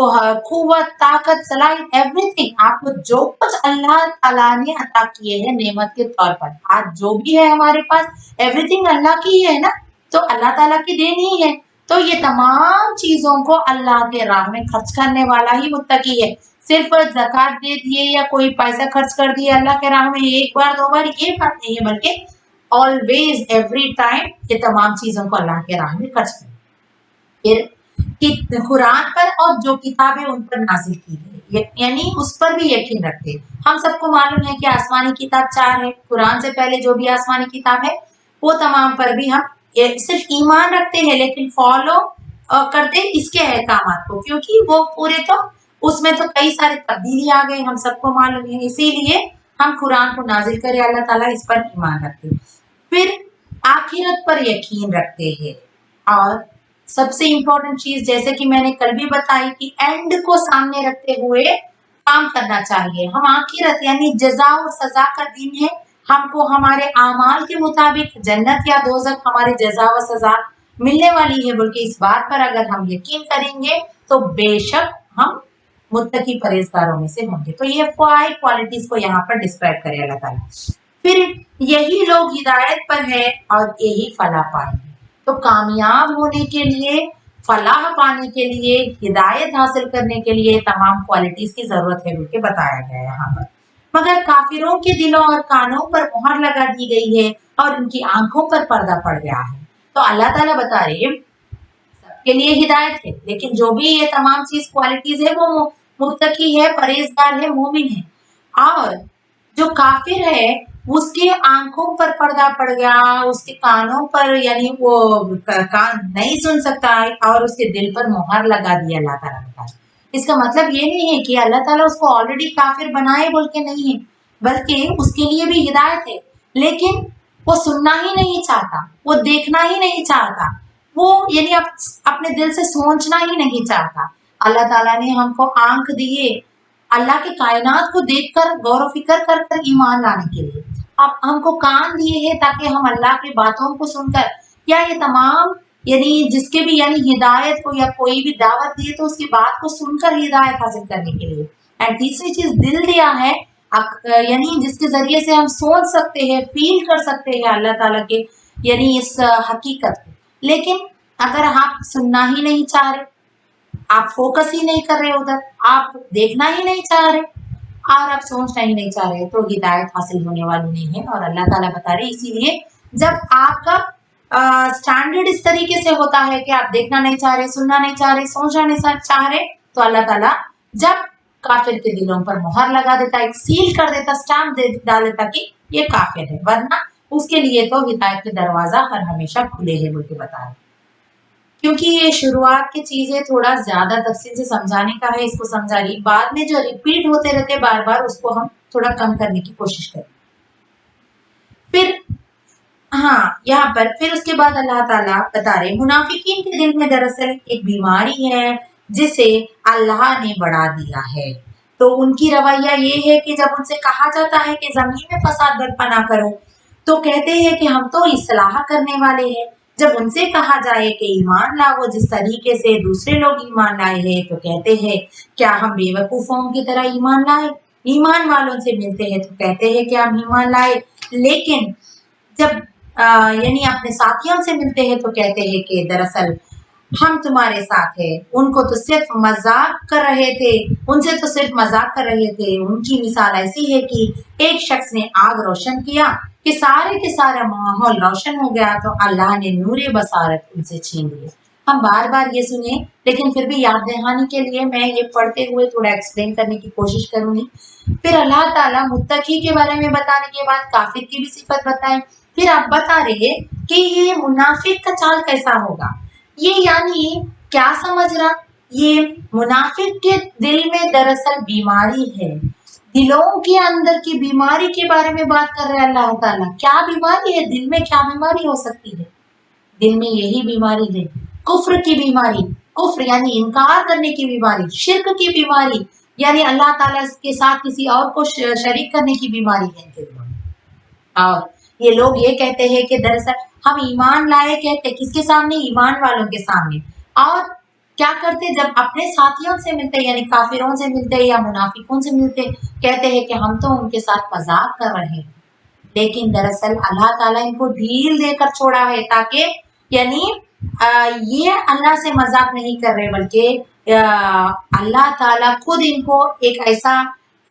कुव्वत, ताकत, सलाहियत, एवरीथिंग, आपको जो कुछ अल्लाह ताला ने अता किए हैं नेमत के तौर पर, आज जो भी है हमारे पास एवरीथिंग अल्लाह की ही है ना, तो अल्लाह ताला की देन ही है। तो ये तमाम चीजों को अल्लाह के राह में खर्च करने वाला ही मुत्तकी है। सिर्फ ज़कात दे दिए या कोई पैसा खर्च कर दिया अल्लाह के राह में एक बार दो बार, ये बात नहीं है, बल्कि ऑलवेज एवरी टाइम ये तमाम चीजों को अल्लाह के राह में खर्च करें। फिर कुरान पर और जो किताबें उन पर नाजिल की गई, यानी उस पर भी यकीन रखते। हम सबको मालूम है कि आसमानी किताब 4 है, कुरान से पहले जो भी आसमानी किताब है वो तमाम पर भी हम सिर्फ ईमान रखते हैं, लेकिन फॉलो करते इसके अहकामात को, क्योंकि वो पूरे तो उसमें तो कई सारे तब्दीली आ गए, हम सबको मालूम है, इसीलिए हम कुरान को नाजिल करे अल्लाह ताला इस पर ईमान रखते। फिर आखिरत पर यकीन रखते हैं, और सबसे इम्पोर्टेंट चीज जैसे कि मैंने कल भी बताई कि एंड को सामने रखते हुए काम करना चाहिए। हम आखिरत यानी जजा और सजा का दिन है, हमको हमारे आमाल के मुताबिक जन्नत या दोज़ख हमारे जजा व सजा मिलने वाली है, बल्कि इस बात पर अगर हम यकीन करेंगे तो बेशक हम मुत्तकी परहेजगारों में से होंगे। तो ये 5 क्वालिटीज को यहाँ पर डिस्क्राइब करे अल्लाह ताला। फिर यही लोग हिदायत पर है और यही फला पाएंगे। तो कामयाब होने के लिए फलाह पाने के लिए, हिदायत हासिल करने के लिए तमाम क्वालिटीज की जरूरत है बोल के बताया गया है यहाँ पर। मगर काफिरों के दिलों और कानों पर मुहर लगा दी गई है और उनकी आंखों पर पर्दा पड़ गया है। तो अल्लाह ताला बता रहे सबके लिए हिदायत है, लेकिन जो भी ये तमाम चीज क्वालिटीज है वो मुत्तकी है, परहेजगार है, मोमिन है। और जो काफिर है उसके आंखों पर पर्दा पड़ गया, उसके कानों पर यानी वो कान नहीं सुन सकता और उसके दिल पर मुहर लगा दिया अल्लाह ताला ने। इसका मतलब ये नहीं है कि अल्लाह ताला उसको ऑलरेडी काफिर बनाए बोल के नहीं है, बल्कि उसके लिए भी हिदायत है, लेकिन वो सुनना ही नहीं चाहता, वो देखना ही नहीं चाहता, वो यानी अपने दिल से सोचना ही नहीं चाहता। अल्लाह ताला ने हमको आंख दिए अल्लाह के कायनात को देखकर गौर फिक्र कर कर ईमान लाने के लिए, अब हमको कान दिए हैं ताकि हम अल्लाह की बातों को सुनकर या ये तमाम यानी जिसके भी यानी हिदायत को या कोई भी दावत दिए तो उसकी बात को सुनकर हिदायत हासिल करने के लिए। एंड तीसरी चीज दिल दिया है यानी जिसके जरिए से हम सोच सकते हैं, फील कर सकते हैं अल्लाह ताला के यानी इस हकीकत को। लेकिन अगर आप सुनना ही नहीं चाह रहे, आप फोकस ही नहीं कर रहे उधर, आप देखना ही नहीं चाह रहे और आप सोचना ही नहीं चाह रहे, तो हिदायत हासिल होने वाली नहीं है। और अल्लाह ताला बता रहे इसीलिए जब आपका स्टैंडर्ड इस तरीके से होता है कि आप देखना नहीं चाह रहे, सुनना नहीं चाह रहे, सोचना नहीं चाह रहे, तो अल्लाह ताला जब काफिर के दिलों पर मुहर लगा देता, एक सील कर देता, स्टैम्प डाल देता कि ये काफिर है, वरना उसके लिए तो हिदायत के दरवाजा हर हमेशा खुले हैं बोल के बता रहे। क्योंकि ये शुरुआत की चीजें थोड़ा ज्यादा तफसील से समझाने का है, इसको समझा रही, बाद में जो रिपीट होते रहते बार बार उसको हम थोड़ा कम करने की कोशिश करें। फिर हाँ, यहाँ पर फिर उसके बाद अल्लाह ताला बता रहे मुनाफिकीन के दिल में दरअसल एक बीमारी है जिसे अल्लाह ने बढ़ा दिया है। तो उनकी रवैया ये है कि जब उनसे कहा जाता है कि जमीन में फसाद बर्पा ना करो, तो कहते हैं कि हम तो इस्लाह करने वाले हैं। जब उनसे कहा जाए कि ईमान लाओ जिस तरीके से दूसरे लोग ईमान लाए हैं, तो कहते हैं क्या हम बेवकूफों की तरह ईमान लाए। ईमान वालों से मिलते हैं तो कहते हैं कि हम ईमान लाए, लेकिन जब यानी अपने साथियों से मिलते हैं तो कहते हैं कि दरअसल हम तुम्हारे साथ हैं। उनको तो सिर्फ मजाक कर रहे थे, उनसे तो सिर्फ मजाक कर रहे थे। उनकी मिसाल ऐसी है कि एक शख्स ने आग रोशन किया कि सारे के सारा माहौल रोशन हो गया, तो अल्लाह ने नूरे बसारत उनसे छीन लिया। हम बार बार ये सुने, लेकिन फिर भी याद दहानी के लिए मैं ये पढ़ते हुए थोड़ा एक्सप्लेन करने की कोशिश करूंगी। फिर अल्लाह ताला मुत्तकी के बारे में बताने के बाद काफिर की भी सिफत बताए। फिर आप बता रहे कि ये मुनाफिक का चाल कैसा होगा। ये यानी क्या समझ रहा, ये मुनाफिक के दिल में दरअसल बीमारी है, दिलों के अंदर की बीमारी के बारे में बात कर रहे हैं अल्लाह ताला। क्या बीमारी है दिल में, क्या बीमारी हो सकती है? दिल में यही बीमारी है, कुफ्र की बीमारी, कुफ्र यानी इनकार करने की बीमारी, शिर्क की बीमारी यानी अल्लाह ताला के साथ किसी और को शरीक करने की बीमारी है दिल में। और ये लोग ये कहते हैं कि दरअसल हम ईमान लाए, कहते किसके सामने? ईमान वालों के सामने। और क्या करते जब अपने साथियों से मिलते यानी काफिरों से मिलते या मुनाफिकों से मिलते, कहते हैं कि हम तो उनके साथ मजाक कर रहे हैं। लेकिन दरअसल अल्लाह ताला इनको ढील देकर छोड़ा है ताकि यानी ये अल्लाह से मजाक नहीं कर रहे, बल्कि अल्लाह ताला खुद इनको एक ऐसा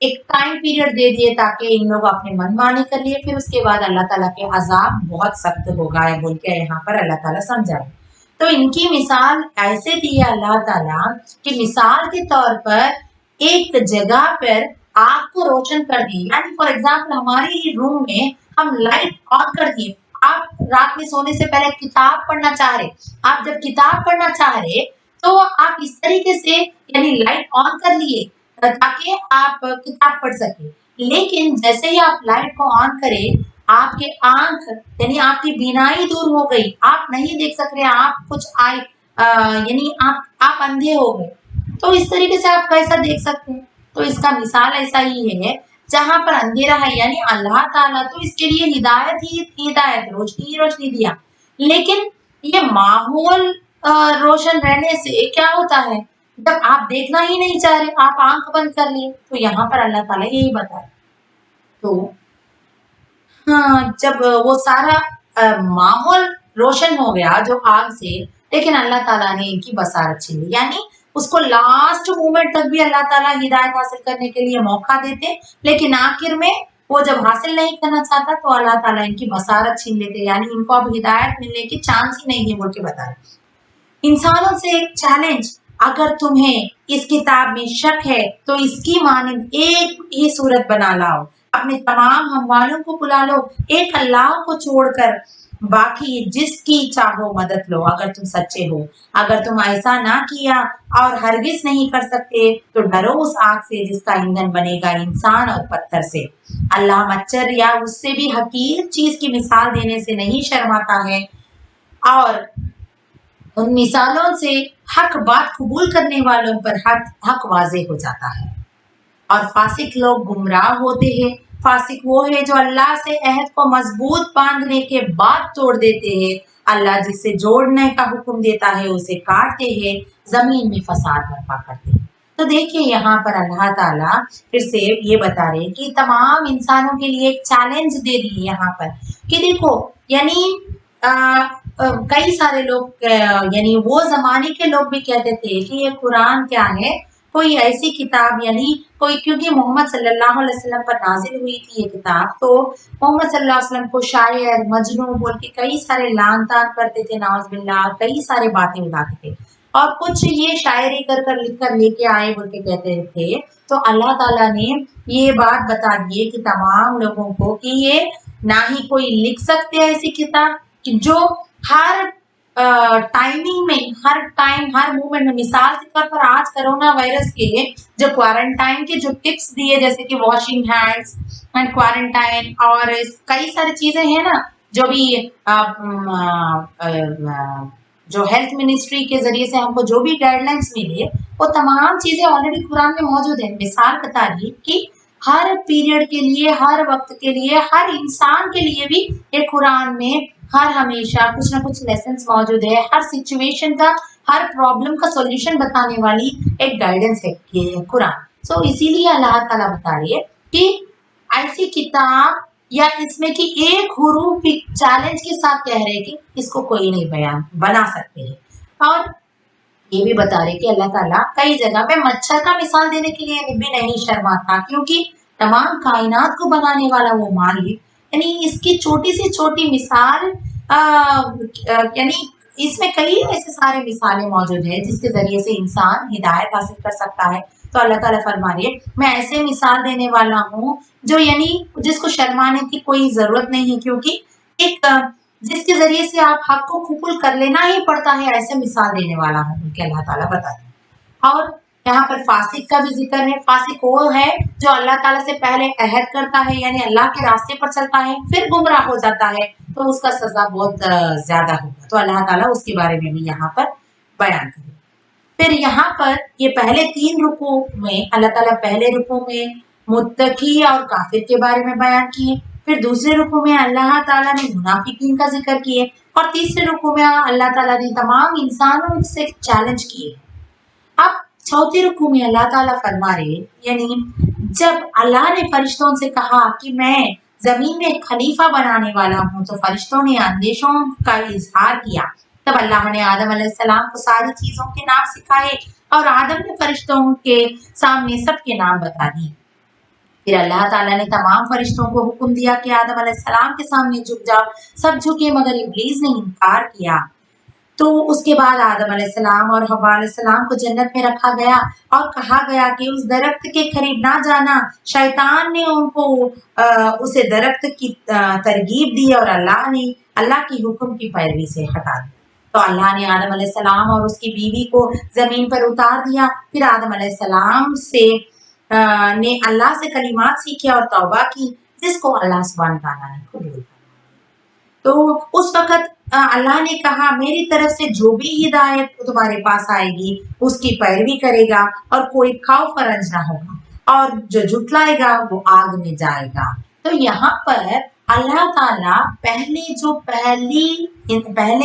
एक टाइम पीरियड दे दिए ताकि इन लोग अपने मनमानी कर लिए। फिर उसके बाद अल्लाह ताला के अजाब बहुत सख्त होगा है बोल के यहाँ पर अल्लाह ताला समझाए। तो इनकी मिसाल ऐसे दी है अल्लाह ताला कि मिसाल के तौर पर एक जगह पर आग को रोशन कर दिए, यानी फॉर एग्जाम्पल हमारी रूम में हम लाइट ऑन कर दिए। आप रात में सोने से पहले किताब पढ़ना चाह रहे, आप जब किताब पढ़ना चाह रहे तो आप इस तरीके से यानी लाइट ऑन कर लिए ताकि आप किताब पढ़ सके। लेकिन जैसे ही आप लाइट को ऑन करें, आपके आंख यानी आपकी बीनाई दूर हो गई, आप नहीं देख सक रहे, आप कुछ आए यानी आप अंधे हो गए। तो इस तरीके से आप कैसा देख सकते हैं? तो इसका मिसाल ऐसा ही है, जहां पर अंधेरा है यानी अल्लाह ताला तो इसके लिए हिदायत रोशनी ही रोशनी दिया, लेकिन ये माहौल रोशन रहने से क्या होता है, जब आप देखना ही नहीं चाह रहे, आप आंख बंद कर लिए। तो यहाँ पर अल्लाह ताला यही बताया। तो हाँ, जब वो सारा माहौल रोशन हो गया जो आग से, لیکن اللہ تعالیٰ نے ان کی بصارت چھین لی، یعنی اس کو لاسٹ مومنٹ تک بھی اللہ تعالیٰ ہدایت حاصل کرنے کے لیے موقع دیتے، لیکن آخر میں وہ جب حاصل نہیں کرنا چاہتا تو اللہ تعالیٰ ان کی بصارت چھین لیتے، یعنی ان کو اب ہدایت ملنے کی چانس ہی نہیں ہے بول کے بتائے۔ انسانوں سے ایک چیلنج، اگر تمہیں اس کتاب میں شک ہے تو اس کی مانند ایک ہی صورت بنا لاؤ، اپنے تمام ہم والوں کو بلا لو، ایک اللہ کو چھوڑ کر باقی جس کی چاہو مدد لو اگر تم سچے ہو۔ اگر تم ایسا نہ کیا اور ہرگز نہیں کر سکتے تو ڈرو اس آگ سے جس کا ایندھن بنے گا انسان اور پتھر سے۔ اللہ مچھر یا اس سے بھی حقیر چیز کی مثال دینے سے نہیں شرماتا ہے، اور ان مثالوں سے حق بات قبول کرنے والوں پر حق واضح ہو جاتا ہے، اور فاسق لوگ گمراہ ہوتے ہیں۔ فاسق وہ ہے جو اللہ سے عہد کو مضبوط باندھنے کے بعد توڑ دیتے ہیں۔ اللہ جس سے جوڑنے کا حکم دیتا ہے اسے کاٹتے ہیں، زمین میں فساد برپا کرتے ہیں۔ تو دیکھیں یہاں پر اللہ تعالیٰ پھر سے یہ بتا رہے کہ تمام انسانوں کے لیے ایک چیلنج دے دی یہاں پر کہ دیکھو، یعنی کئی سارے لوگ یعنی وہ زمانے کے لوگ بھی کہتے تھے کہ یہ قرآن کیا ہے، کوئی ایسی کتاب، یعنی کوئی، کیونکہ محمد صلی اللہ علیہ وسلم پر نازل ہوئی تھی یہ کتاب، تو محمد صلی اللہ علیہ وسلم کو شاعر مجنون بول کے کئی سارے لعن طعن کرتے تھے، نعوذ باللہ، کئی سارے باتیں اڑاتے تھے، اور کچھ یہ شاعری کر لکھ کر لے کے آئے بول کے کہتے تھے۔ تو اللہ تعالیٰ نے یہ بات بتا دی کہ تمام لوگوں کو کہ یہ نہ ہی کوئی لکھ سکتے ایسی کتاب کہ جو ہر ٹائمنگ میں، ہر ٹائم، ہر مومنٹ میں، مثال کے طور پر آج کرونا وائرس کے جو کوارنٹائن کے جو ٹپس دیے، جیسے کہ واشنگ ہینڈس اینڈ کوارنٹائن، اور کئی ساری چیزیں ہیں نا جو بھی جو ہیلتھ منسٹری کے ذریعے سے ہم کو جو بھی گائیڈ لائنس ملی ہے، وہ تمام چیزیں آلریڈی قرآن میں موجود ہیں۔ مثال بتا رہی کہ ہر پیریڈ کے لیے، ہر وقت کے لیے، ہر انسان کے لیے بھی یہ قرآن میں ہر ہمیشہ کچھ نہ کچھ لیسنس موجود ہے، ہر سچویشن کا، ہر پرابلم کا سولوشن بتانے والی ایک گائیڈنس ہے یہ قرآن۔ سو اسی لیے اللہ تعالیٰ بتا رہی ہے کہ ایسی کتاب یا اس میں کہ ایک حروف بھی چیلنج کے ساتھ کہہ رہے کہ اس کو کوئی نہیں بیان بنا سکتے ہیں، اور یہ بھی بتا رہے کہ اللہ تعالیٰ کئی جگہ پہ مچھر کا مثال دینے کے لیے بھی نہیں شرماتا، کیونکہ تمام کائنات کو بنانے والا وہ مالک، یعنی اس کی چھوٹی سے چھوٹی مثال یعنی اس میں کئی ایسے سارے مثالیں موجود ہیں جس کے ذریعے سے انسان ہدایت حاصل کر سکتا ہے۔ تو اللہ تعالیٰ فرما رہے میں ایسے مثال دینے والا ہوں جو یعنی جس کو شرمانے کی کوئی ضرورت نہیں، کیونکہ ایک جس کے ذریعے سے آپ حق کو قبول کر لینا ہی پڑتا ہے، ایسے مثال دینے والا ہوں کہ اللہ تعالیٰ بتا دیں۔ اور یہاں پر فاسق کا بھی ذکر ہے۔ فاسق وہ ہے جو اللہ تعالیٰ سے پہلے عہد کرتا ہے، یعنی اللہ کے راستے پر چلتا ہے، پھر گمراہ ہو جاتا ہے، تو اس کا سزا بہت زیادہ ہوگا۔ تو اللہ تعالیٰ اس کے بارے میں بھی یہاں پر بیان کرے۔ پھر یہاں پر یہ پہلے 3 رکوع میں اللہ تعالیٰ پہلے رکوع میں متقی اور کافر کے بارے میں بیان کیے، پھر دوسرے رکوع میں اللہ تعالیٰ نے منافقین کا ذکر کیے، اور تیسرے رکوع میں اللہ تعالیٰ نے تمام انسانوں سے چیلنج کیے۔ اب چوتھے رکوع میں اللہ تعالیٰ فرما رہے، یعنی جب اللہ نے فرشتوں سے کہا کہ میں زمین میں ایک خلیفہ بنانے والا ہوں، تو فرشتوں نے اندیشوں کا اظہار کیا۔ تب اللہ نے آدم علیہ السلام کو ساری چیزوں کے نام سکھائے، اور آدم نے فرشتوں کے سامنے سب کے نام بتا دیے۔ پھر اللہ تعالیٰ نے تمام فرشتوں کو حکم دیا کہ آدم علیہ السلام کے سامنے جھک جاؤ، سب جھکے مگر ابلیس نے انکار کیا۔ تو اس کے بعد آدم علیہ السلام اور حوا علیہ السلام کو جنت میں رکھا گیا، اور کہا گیا کہ اس درخت کے قریب نہ جانا۔ شیطان نے ان کو اسے درخت کی ترغیب دی، اور اللہ کی حکم کی پیروی سے ہٹا دیا۔ تو اللہ نے آدم علیہ السلام اور اس کی بیوی کو زمین پر اتار دیا۔ پھر آدم علیہ السلام نے اللہ سے کلمات سیکھے اور توبہ کی، جس کو اللہ سبحانہ تعالیٰ نے قبول کیا۔ تو اس وقت اللہ نے کہا میری طرف سے جو بھی ہدایت تمہارے پاس آئے گی اس کی پیروی کرے گا، اور کوئی خوف و رنج نہ ہوگا، اور جو جھٹلائے گا وہ آگ میں جائے گا۔ تو یہاں پر अल्लाह ताला पहले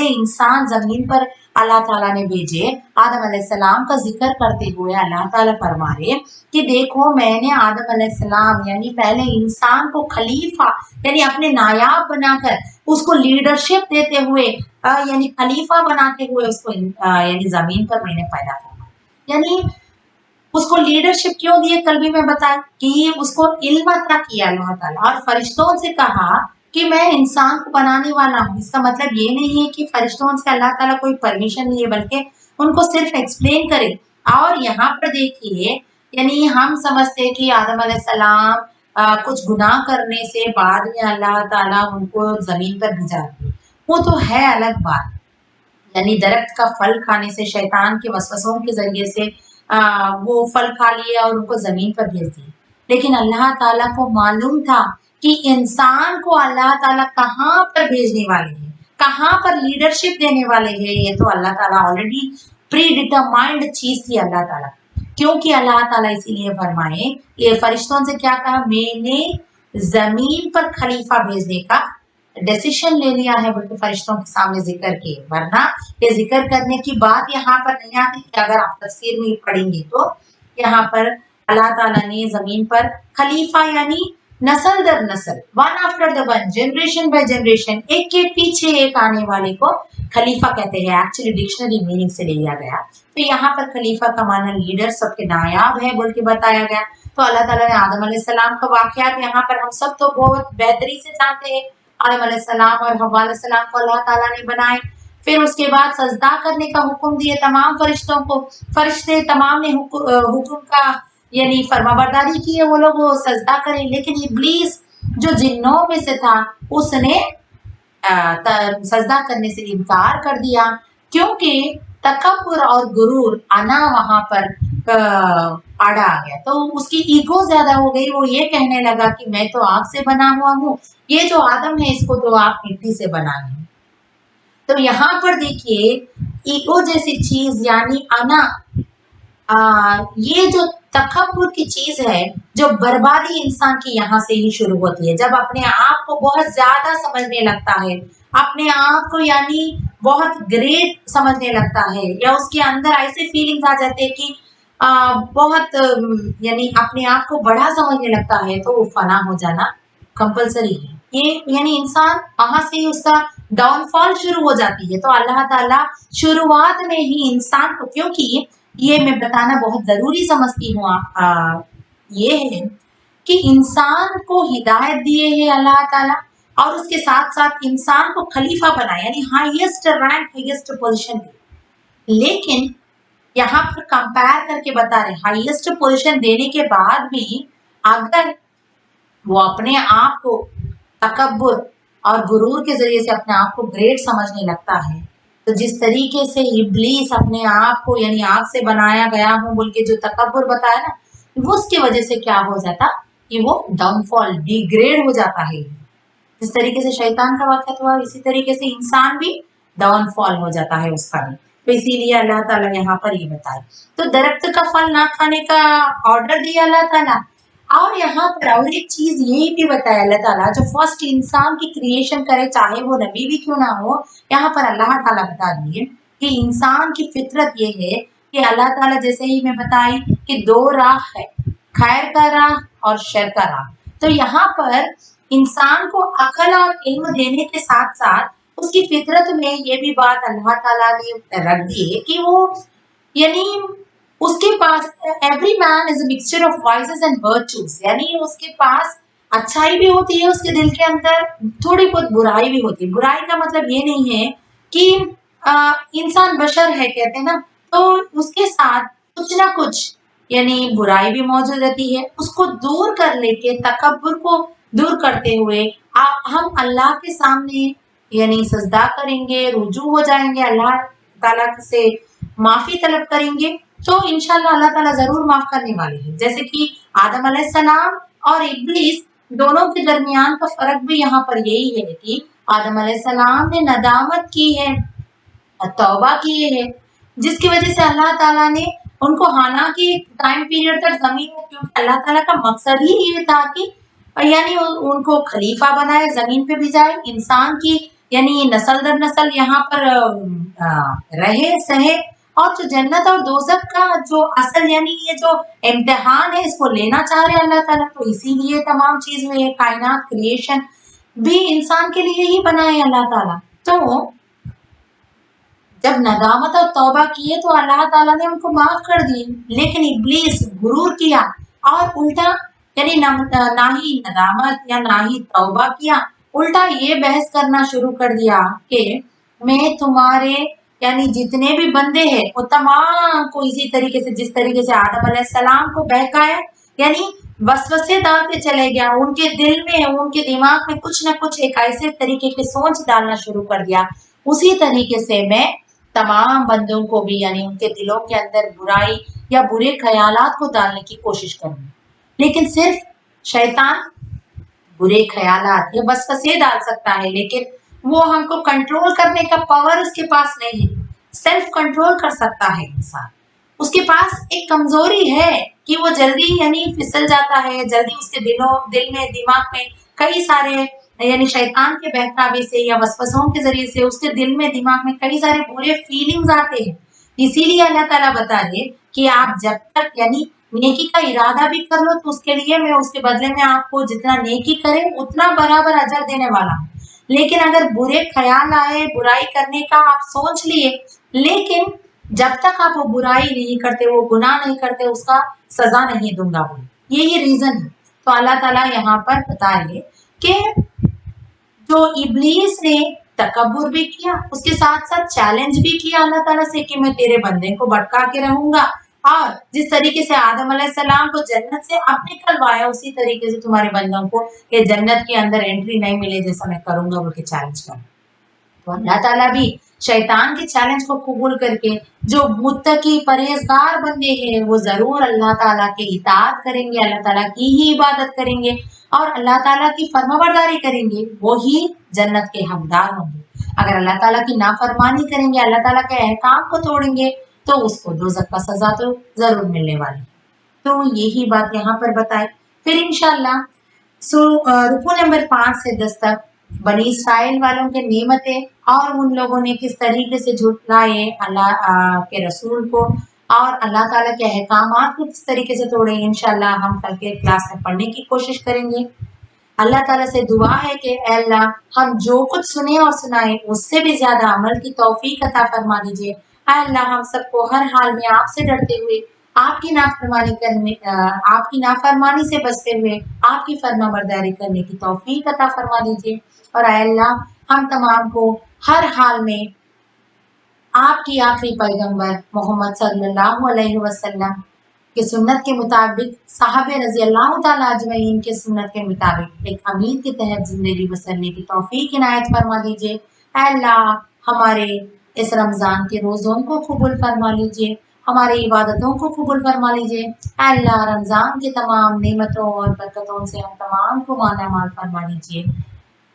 इंसान जमीन पर अल्लाह ताला ने भेजे आदम अलैहिस्सलाम का जिक्र करते हुए अल्लाह ताला फरमा रहे कि देखो मैंने आदम अलैहिस्सलाम यानी पहले इंसान को खलीफा यानी अपने नायाब बनाकर उसको लीडरशिप देते हुए यानी खलीफा बनाते हुए उसको यानी जमीन पर मैंने पैदा किया। यानी उसको लीडरशिप क्यों दिए, कल भी मैं बताया कि उसको इल्म अता किया अल्लाह ताला और फरिश्तों से कहा कि मैं इंसान को बनाने वाला हूँ। इसका मतलब ये नहीं है कि फरिश्तों से अल्लाह ताला कोई परमिशन लिए, बल्कि उनको सिर्फ एक्सप्लेन करे। और यहाँ पर देखिए यानी हम समझते हैं कि आदम अलैहिस्सलाम कुछ गुनाह करने से बाद में अल्लाह ताला उनको जमीन पर भिजा दिए, वो तो है अलग बात। यानी दरख्त का फल खाने से शैतान के वसवसों के जरिए से वो फल खा लिए और उनको जमीन पर भेज दिए। लेकिन अल्लाह ताला को मालूम था कि इंसान को अल्लाह ताला कहाँ पर भेजने वाले हैं, कहाँ पर लीडरशिप देने वाले हैं। ये तो अल्लाह ताला ऑलरेडी प्री डिटरमाइंड चीज थी अल्लाह ताला। क्योंकि अल्लाह ताला इसीलिए फरमाए, ये फरिश्तों से क्या कहा, मैंने जमीन पर खलीफा भेजने का डिसीजन ले लिया है, बल्कि फरिश्तों के सामने जिक्र किए। वरना ये जिक्र करने की बात यहाँ पर नहीं आती कि अगर आप तफसीर में पढ़ेंगे तो यहाँ पर अल्लाह ताला ने जमीन पर खलीफा यानी नस्ल दर नस्ल, one after the one, generation by generation, एक के पीछे एक आने वाले को खलीफा कहते हैं। एक्चुअली डिक्शनरी मीनिंग से लिया गया। तो यहाँ पर खलीफा का माना लीडर, सबके नायाब है बोल के बताया गया। तो अल्लाह ताला ने आदम अलैहिस्सलाम का वाकयात यहाँ पर हम सब तो बहुत बेहतरी से जानते हैं। आदम अलैहिस्सलाम और हव्वा अलैहिस्सलाम को अल्लाह ताला ने बनाए, फिर उसके बाद सजदा करने का हुक्म दिए तमाम फरिश्तों को। फरिश्ते तमाम ने हुक्म का यानी फरमाबरदारी की है, वो लोग वो सजदा करें। लेकिन इब्लीस जो जिन्नों में से था उसने सजदा करने से इनकार कर दिया, क्योंकि तकब्बुर और गुरूर अना वहां पर आड़ा आ गया। तो उसकी ईगो ज्यादा हो गई, वो ये कहने लगा कि मैं तो आग से बना हुआ हूँ, ये जो आदम है इसको तो आप मिट्टी से बनाए। तो यहाँ पर देखिए ईगो जैसी चीज यानी अना, ये जो तकब्बुर की चीज है, जो बर्बादी इंसान की यहाँ से ही शुरू होती है। जब अपने आप को बहुत ज्यादा समझने लगता है, अपने आप को यानी बहुत ग्रेट समझने लगता है, या उसके अंदर ऐसे फीलिंग्स आ जाते हैं कि बहुत यानी अपने आप को बड़ा समझने लगता है, तो वो फना हो जाना कंपलसरी है। ये यानी इंसान वहां से उसका डाउनफॉल शुरू हो जाती है। तो अल्लाह ताला शुरुआत में ही इंसान को, क्योंकि ये मैं बताना बहुत जरूरी समझती हूँ, ये है कि इंसान को हिदायत दिए है अल्लाह ताला, और उसके साथ साथ इंसान को खलीफा बनाया यानी हाईएस्ट रैंक, हाईएस्ट पोजीशन दी। लेकिन यहाँ पर कंपेयर करके बता रहे, हाईएस्ट पोजीशन देने के बाद भी अगर वो अपने आप को तकब्बुर और गुरूर के जरिए से अपने आप को ग्रेट समझने लगता है, तो जिस तरीके से इब्लीस अपने आप को यानी आग से बनाया गया हूँ बोल के जो तकब्बुर बताया ना, वो उसकी वजह से क्या हो जाता कि वो डाउनफॉल, डिग्रेड हो जाता है। जिस तरीके से शैतान का वाक़या हुआ, इसी तरीके से इंसान भी डाउनफॉल हो जाता है उसका भी। तो इसीलिए अल्लाह ताला यहाँ पर ये बताए। तो दरख्त का फल ना खाने का ऑर्डर दिया अल्लाह ताला। और यहाँ पर और एक चीज ये भी बताया अल्लाह ताला, जो फर्स्ट इंसान की क्रिएशन करे, चाहे वो नबी भी क्यों ना हो, यहाँ पर अल्लाह ताला बता दिए कि इंसान की फितरत ये है कि अल्लाह ताला जैसे ही मैं बताई कि दो राह है, खैर का राह और शर का राह। तो यहाँ पर इंसान को अकल और इल्म देने के साथ साथ उसकी फितरत में ये भी बात अल्लाह ताला ने रख दी है कि वो यानी उसके पास every man is a mixture of vices and virtues, यानी उसके पास अच्छाई भी होती है उसके दिल के अंदर, थोड़ी बहुत बुराई भी होती है। बुराई का मतलब ये नहीं है कि इंसान बशर है कहते हैं ना, तो उसके साथ कुछ ना कुछ यानी बुराई भी मौजूद रहती है। उसको दूर कर लेके तकब्बुर को दूर करते हुए हम अल्लाह के सामने यानी सजदा करेंगे, रुजू हो जाएंगे, अल्लाह ताला से माफी तलब करेंगे, तो इंशाल्लाह अल्लाह ताला जरूर माफ करने वाले हैं। जैसे कि आदम अलैहिस्सलाम और इब्लीस दोनों के दरमियान का फर्क भी यहाँ पर यही है कि आदम अलैहिस्सलाम ने नदामत की है, तौबा किए है, जिसकी वजह से अल्लाह ताला ने उनको हालांकि टाइम पीरियड तक जमीन में, क्योंकि अल्लाह ताला का मकसद ही ये था कि और यानी उनको खलीफा बनाए, जमीन पे भी जाए, इंसान की यानी नस्ल दर नस्ल यहाँ पर रहे सहे, और जो जन्नत और दोजख का जो असल यानी ये जो इम्तिहान है इसको लेना चाह रहे हैं अल्लाह ताला, तो इसीलिए तमाम चीज में ये कायनात क्रिएशन भी इंसान के लिए ही बनाए अल्लाह ताला। तो जब नदामत और तौबा किए तो अल्लाह ताला ने उनको माफ कर दिए, लेकिन इब्लीस गुरूर किया और उल्टा यानी ना ही नदामत या ना ही तौबा किया, उल्टा ये बहस करना शुरू कर दिया कि मैं तुम्हारे यानी जितने भी बंदे हैं वो तमाम को इसी तरीके से, जिस तरीके से आदम अलैहिस्सलाम को बहकाया, यानी वसवसे डालते चले गया, उनके दिल में उनके दिमाग में कुछ ना कुछ एक ऐसे तरीके की सोच डालना शुरू कर दिया, उसी तरीके से मैं तमाम बंदों को भी यानी उनके दिलों के अंदर बुराई या बुरे ख्यालात को डालने की कोशिश करूंगी। लेकिन सिर्फ शैतान बुरे ख्यालात या वसवसे डाल सकता है, लेकिन वो हमको कंट्रोल करने का पावर उसके पास नहीं है। सेल्फ कंट्रोल कर सकता है इंसान, उसके पास एक कमजोरी है कि वो जल्दी यानी फिसल जाता है, जल्दी उसके दिल में दिमाग में कई सारे यानी शैतान के बहकावे से या वसवसों के जरिए से उसके दिल में दिमाग में कई सारे बुरे फीलिंग्स आते हैं। इसीलिए अल्लाह ताला बता रहे कि आप जब तक यानी नेकी का इरादा भी कर लो तो उसके लिए मैं उसके बदले में आपको जितना नेकी करे उतना बराबर अजर देने वाला हूँ। लेकिन अगर बुरे ख्याल आए, बुराई करने का आप सोच लिए, लेकिन जब तक आप वो बुराई नहीं करते, वो गुनाह नहीं करते, उसका सजा नहीं दूंगा वो, यही रीजन है। तो अल्लाह ताला यहाँ पर बता रहे कि जो इब्लीस ने तकब्बुर भी किया, उसके साथ साथ चैलेंज भी किया अल्लाह ताला से कि मैं तेरे बंदे को भटका के रहूंगा, और जिस तरीके से आदम अलैहिस्सलाम को जन्नत से अब निकलवाया उसी तरीके से तुम्हारे बंदों को ये जन्नत के अंदर एंट्री नहीं मिले जैसा मैं करूंगा बोल के चैलेंज कर। तो अल्लाह ताला भी शैतान के चैलेंज को कबूल करके जो मुत्तकी परहेजगार बंदे हैं वो जरूर अल्लाह ताला के इताअत करेंगे, अल्लाह ताला की ही इबादत करेंगे और अल्लाह ताला की फरमाबरदारी करेंगे, वो ही जन्नत के हकदार होंगे। अगर अल्लाह ताला की नाफरमानी करेंगे, अल्लाह ताला के अहकाम को तोड़ेंगे तो उसको दोज़ख का सजा तो जरूर मिलने वाली। तो यही बात यहाँ पर बताए। फिर इंशाल्लाह रुकू नंबर 5 से 10 तक बनी इस्राइल वालों के नेमतें और उन लोगों ने किस तरीके से झुटलाए अल्लाह के रसूल को और अल्लाह ताला के अहकामात को किस तरीके से तोड़े, इंशाल्लाह हम कल के क्लास में पढ़ने की कोशिश करेंगे। अल्लाह ताला से दुआ है कि अल्लाह हम जो कुछ सुने और सुनाए उससे भी ज्यादा अमल की तौफीक अता फरमा दीजिए। अल्लाह हम सबको हर हाल में आपसे डरते हुए आपकी नाफरमानी से बचते हुए आपकी फरमाबरदारी करने की तौफीक अता फरमा दीजिए। और अल्लाह हम तमाम को हर हाल में आपकी आखिरी पैगंबर मोहम्मद सल्लल्लाहु अलैहि वसल्लम की सुन्नत के मुताबिक, साहबे रजी अल्लाह तआला अजमईन के सुन्नत के मुताबिक एक अमीर के तहत जिंदगी बसरने की तौफीक इनायत फरमा दीजिए। अल्लाह हमारे इस रमज़ान के रोज़ों को कबूल फरमा लीजिए, हमारी इबादतों को कबूल फरमा लीजिए। अल्लाह रमज़ान के तमाम नेमतों और बरकतों से हम तमाम को माला माल फरमा लीजिए।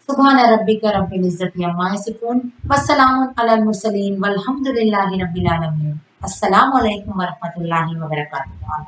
सुभान रब्बिका रब्बिल इज्जति अम्मा यसिफून वस्सलामुन अलल मुरसलीन वल्हम्दुलिल्लाहि रब्बिल आलमीन। अस्सलामु अलैकुम व रहमतुल्लाहि व बरकातुहू।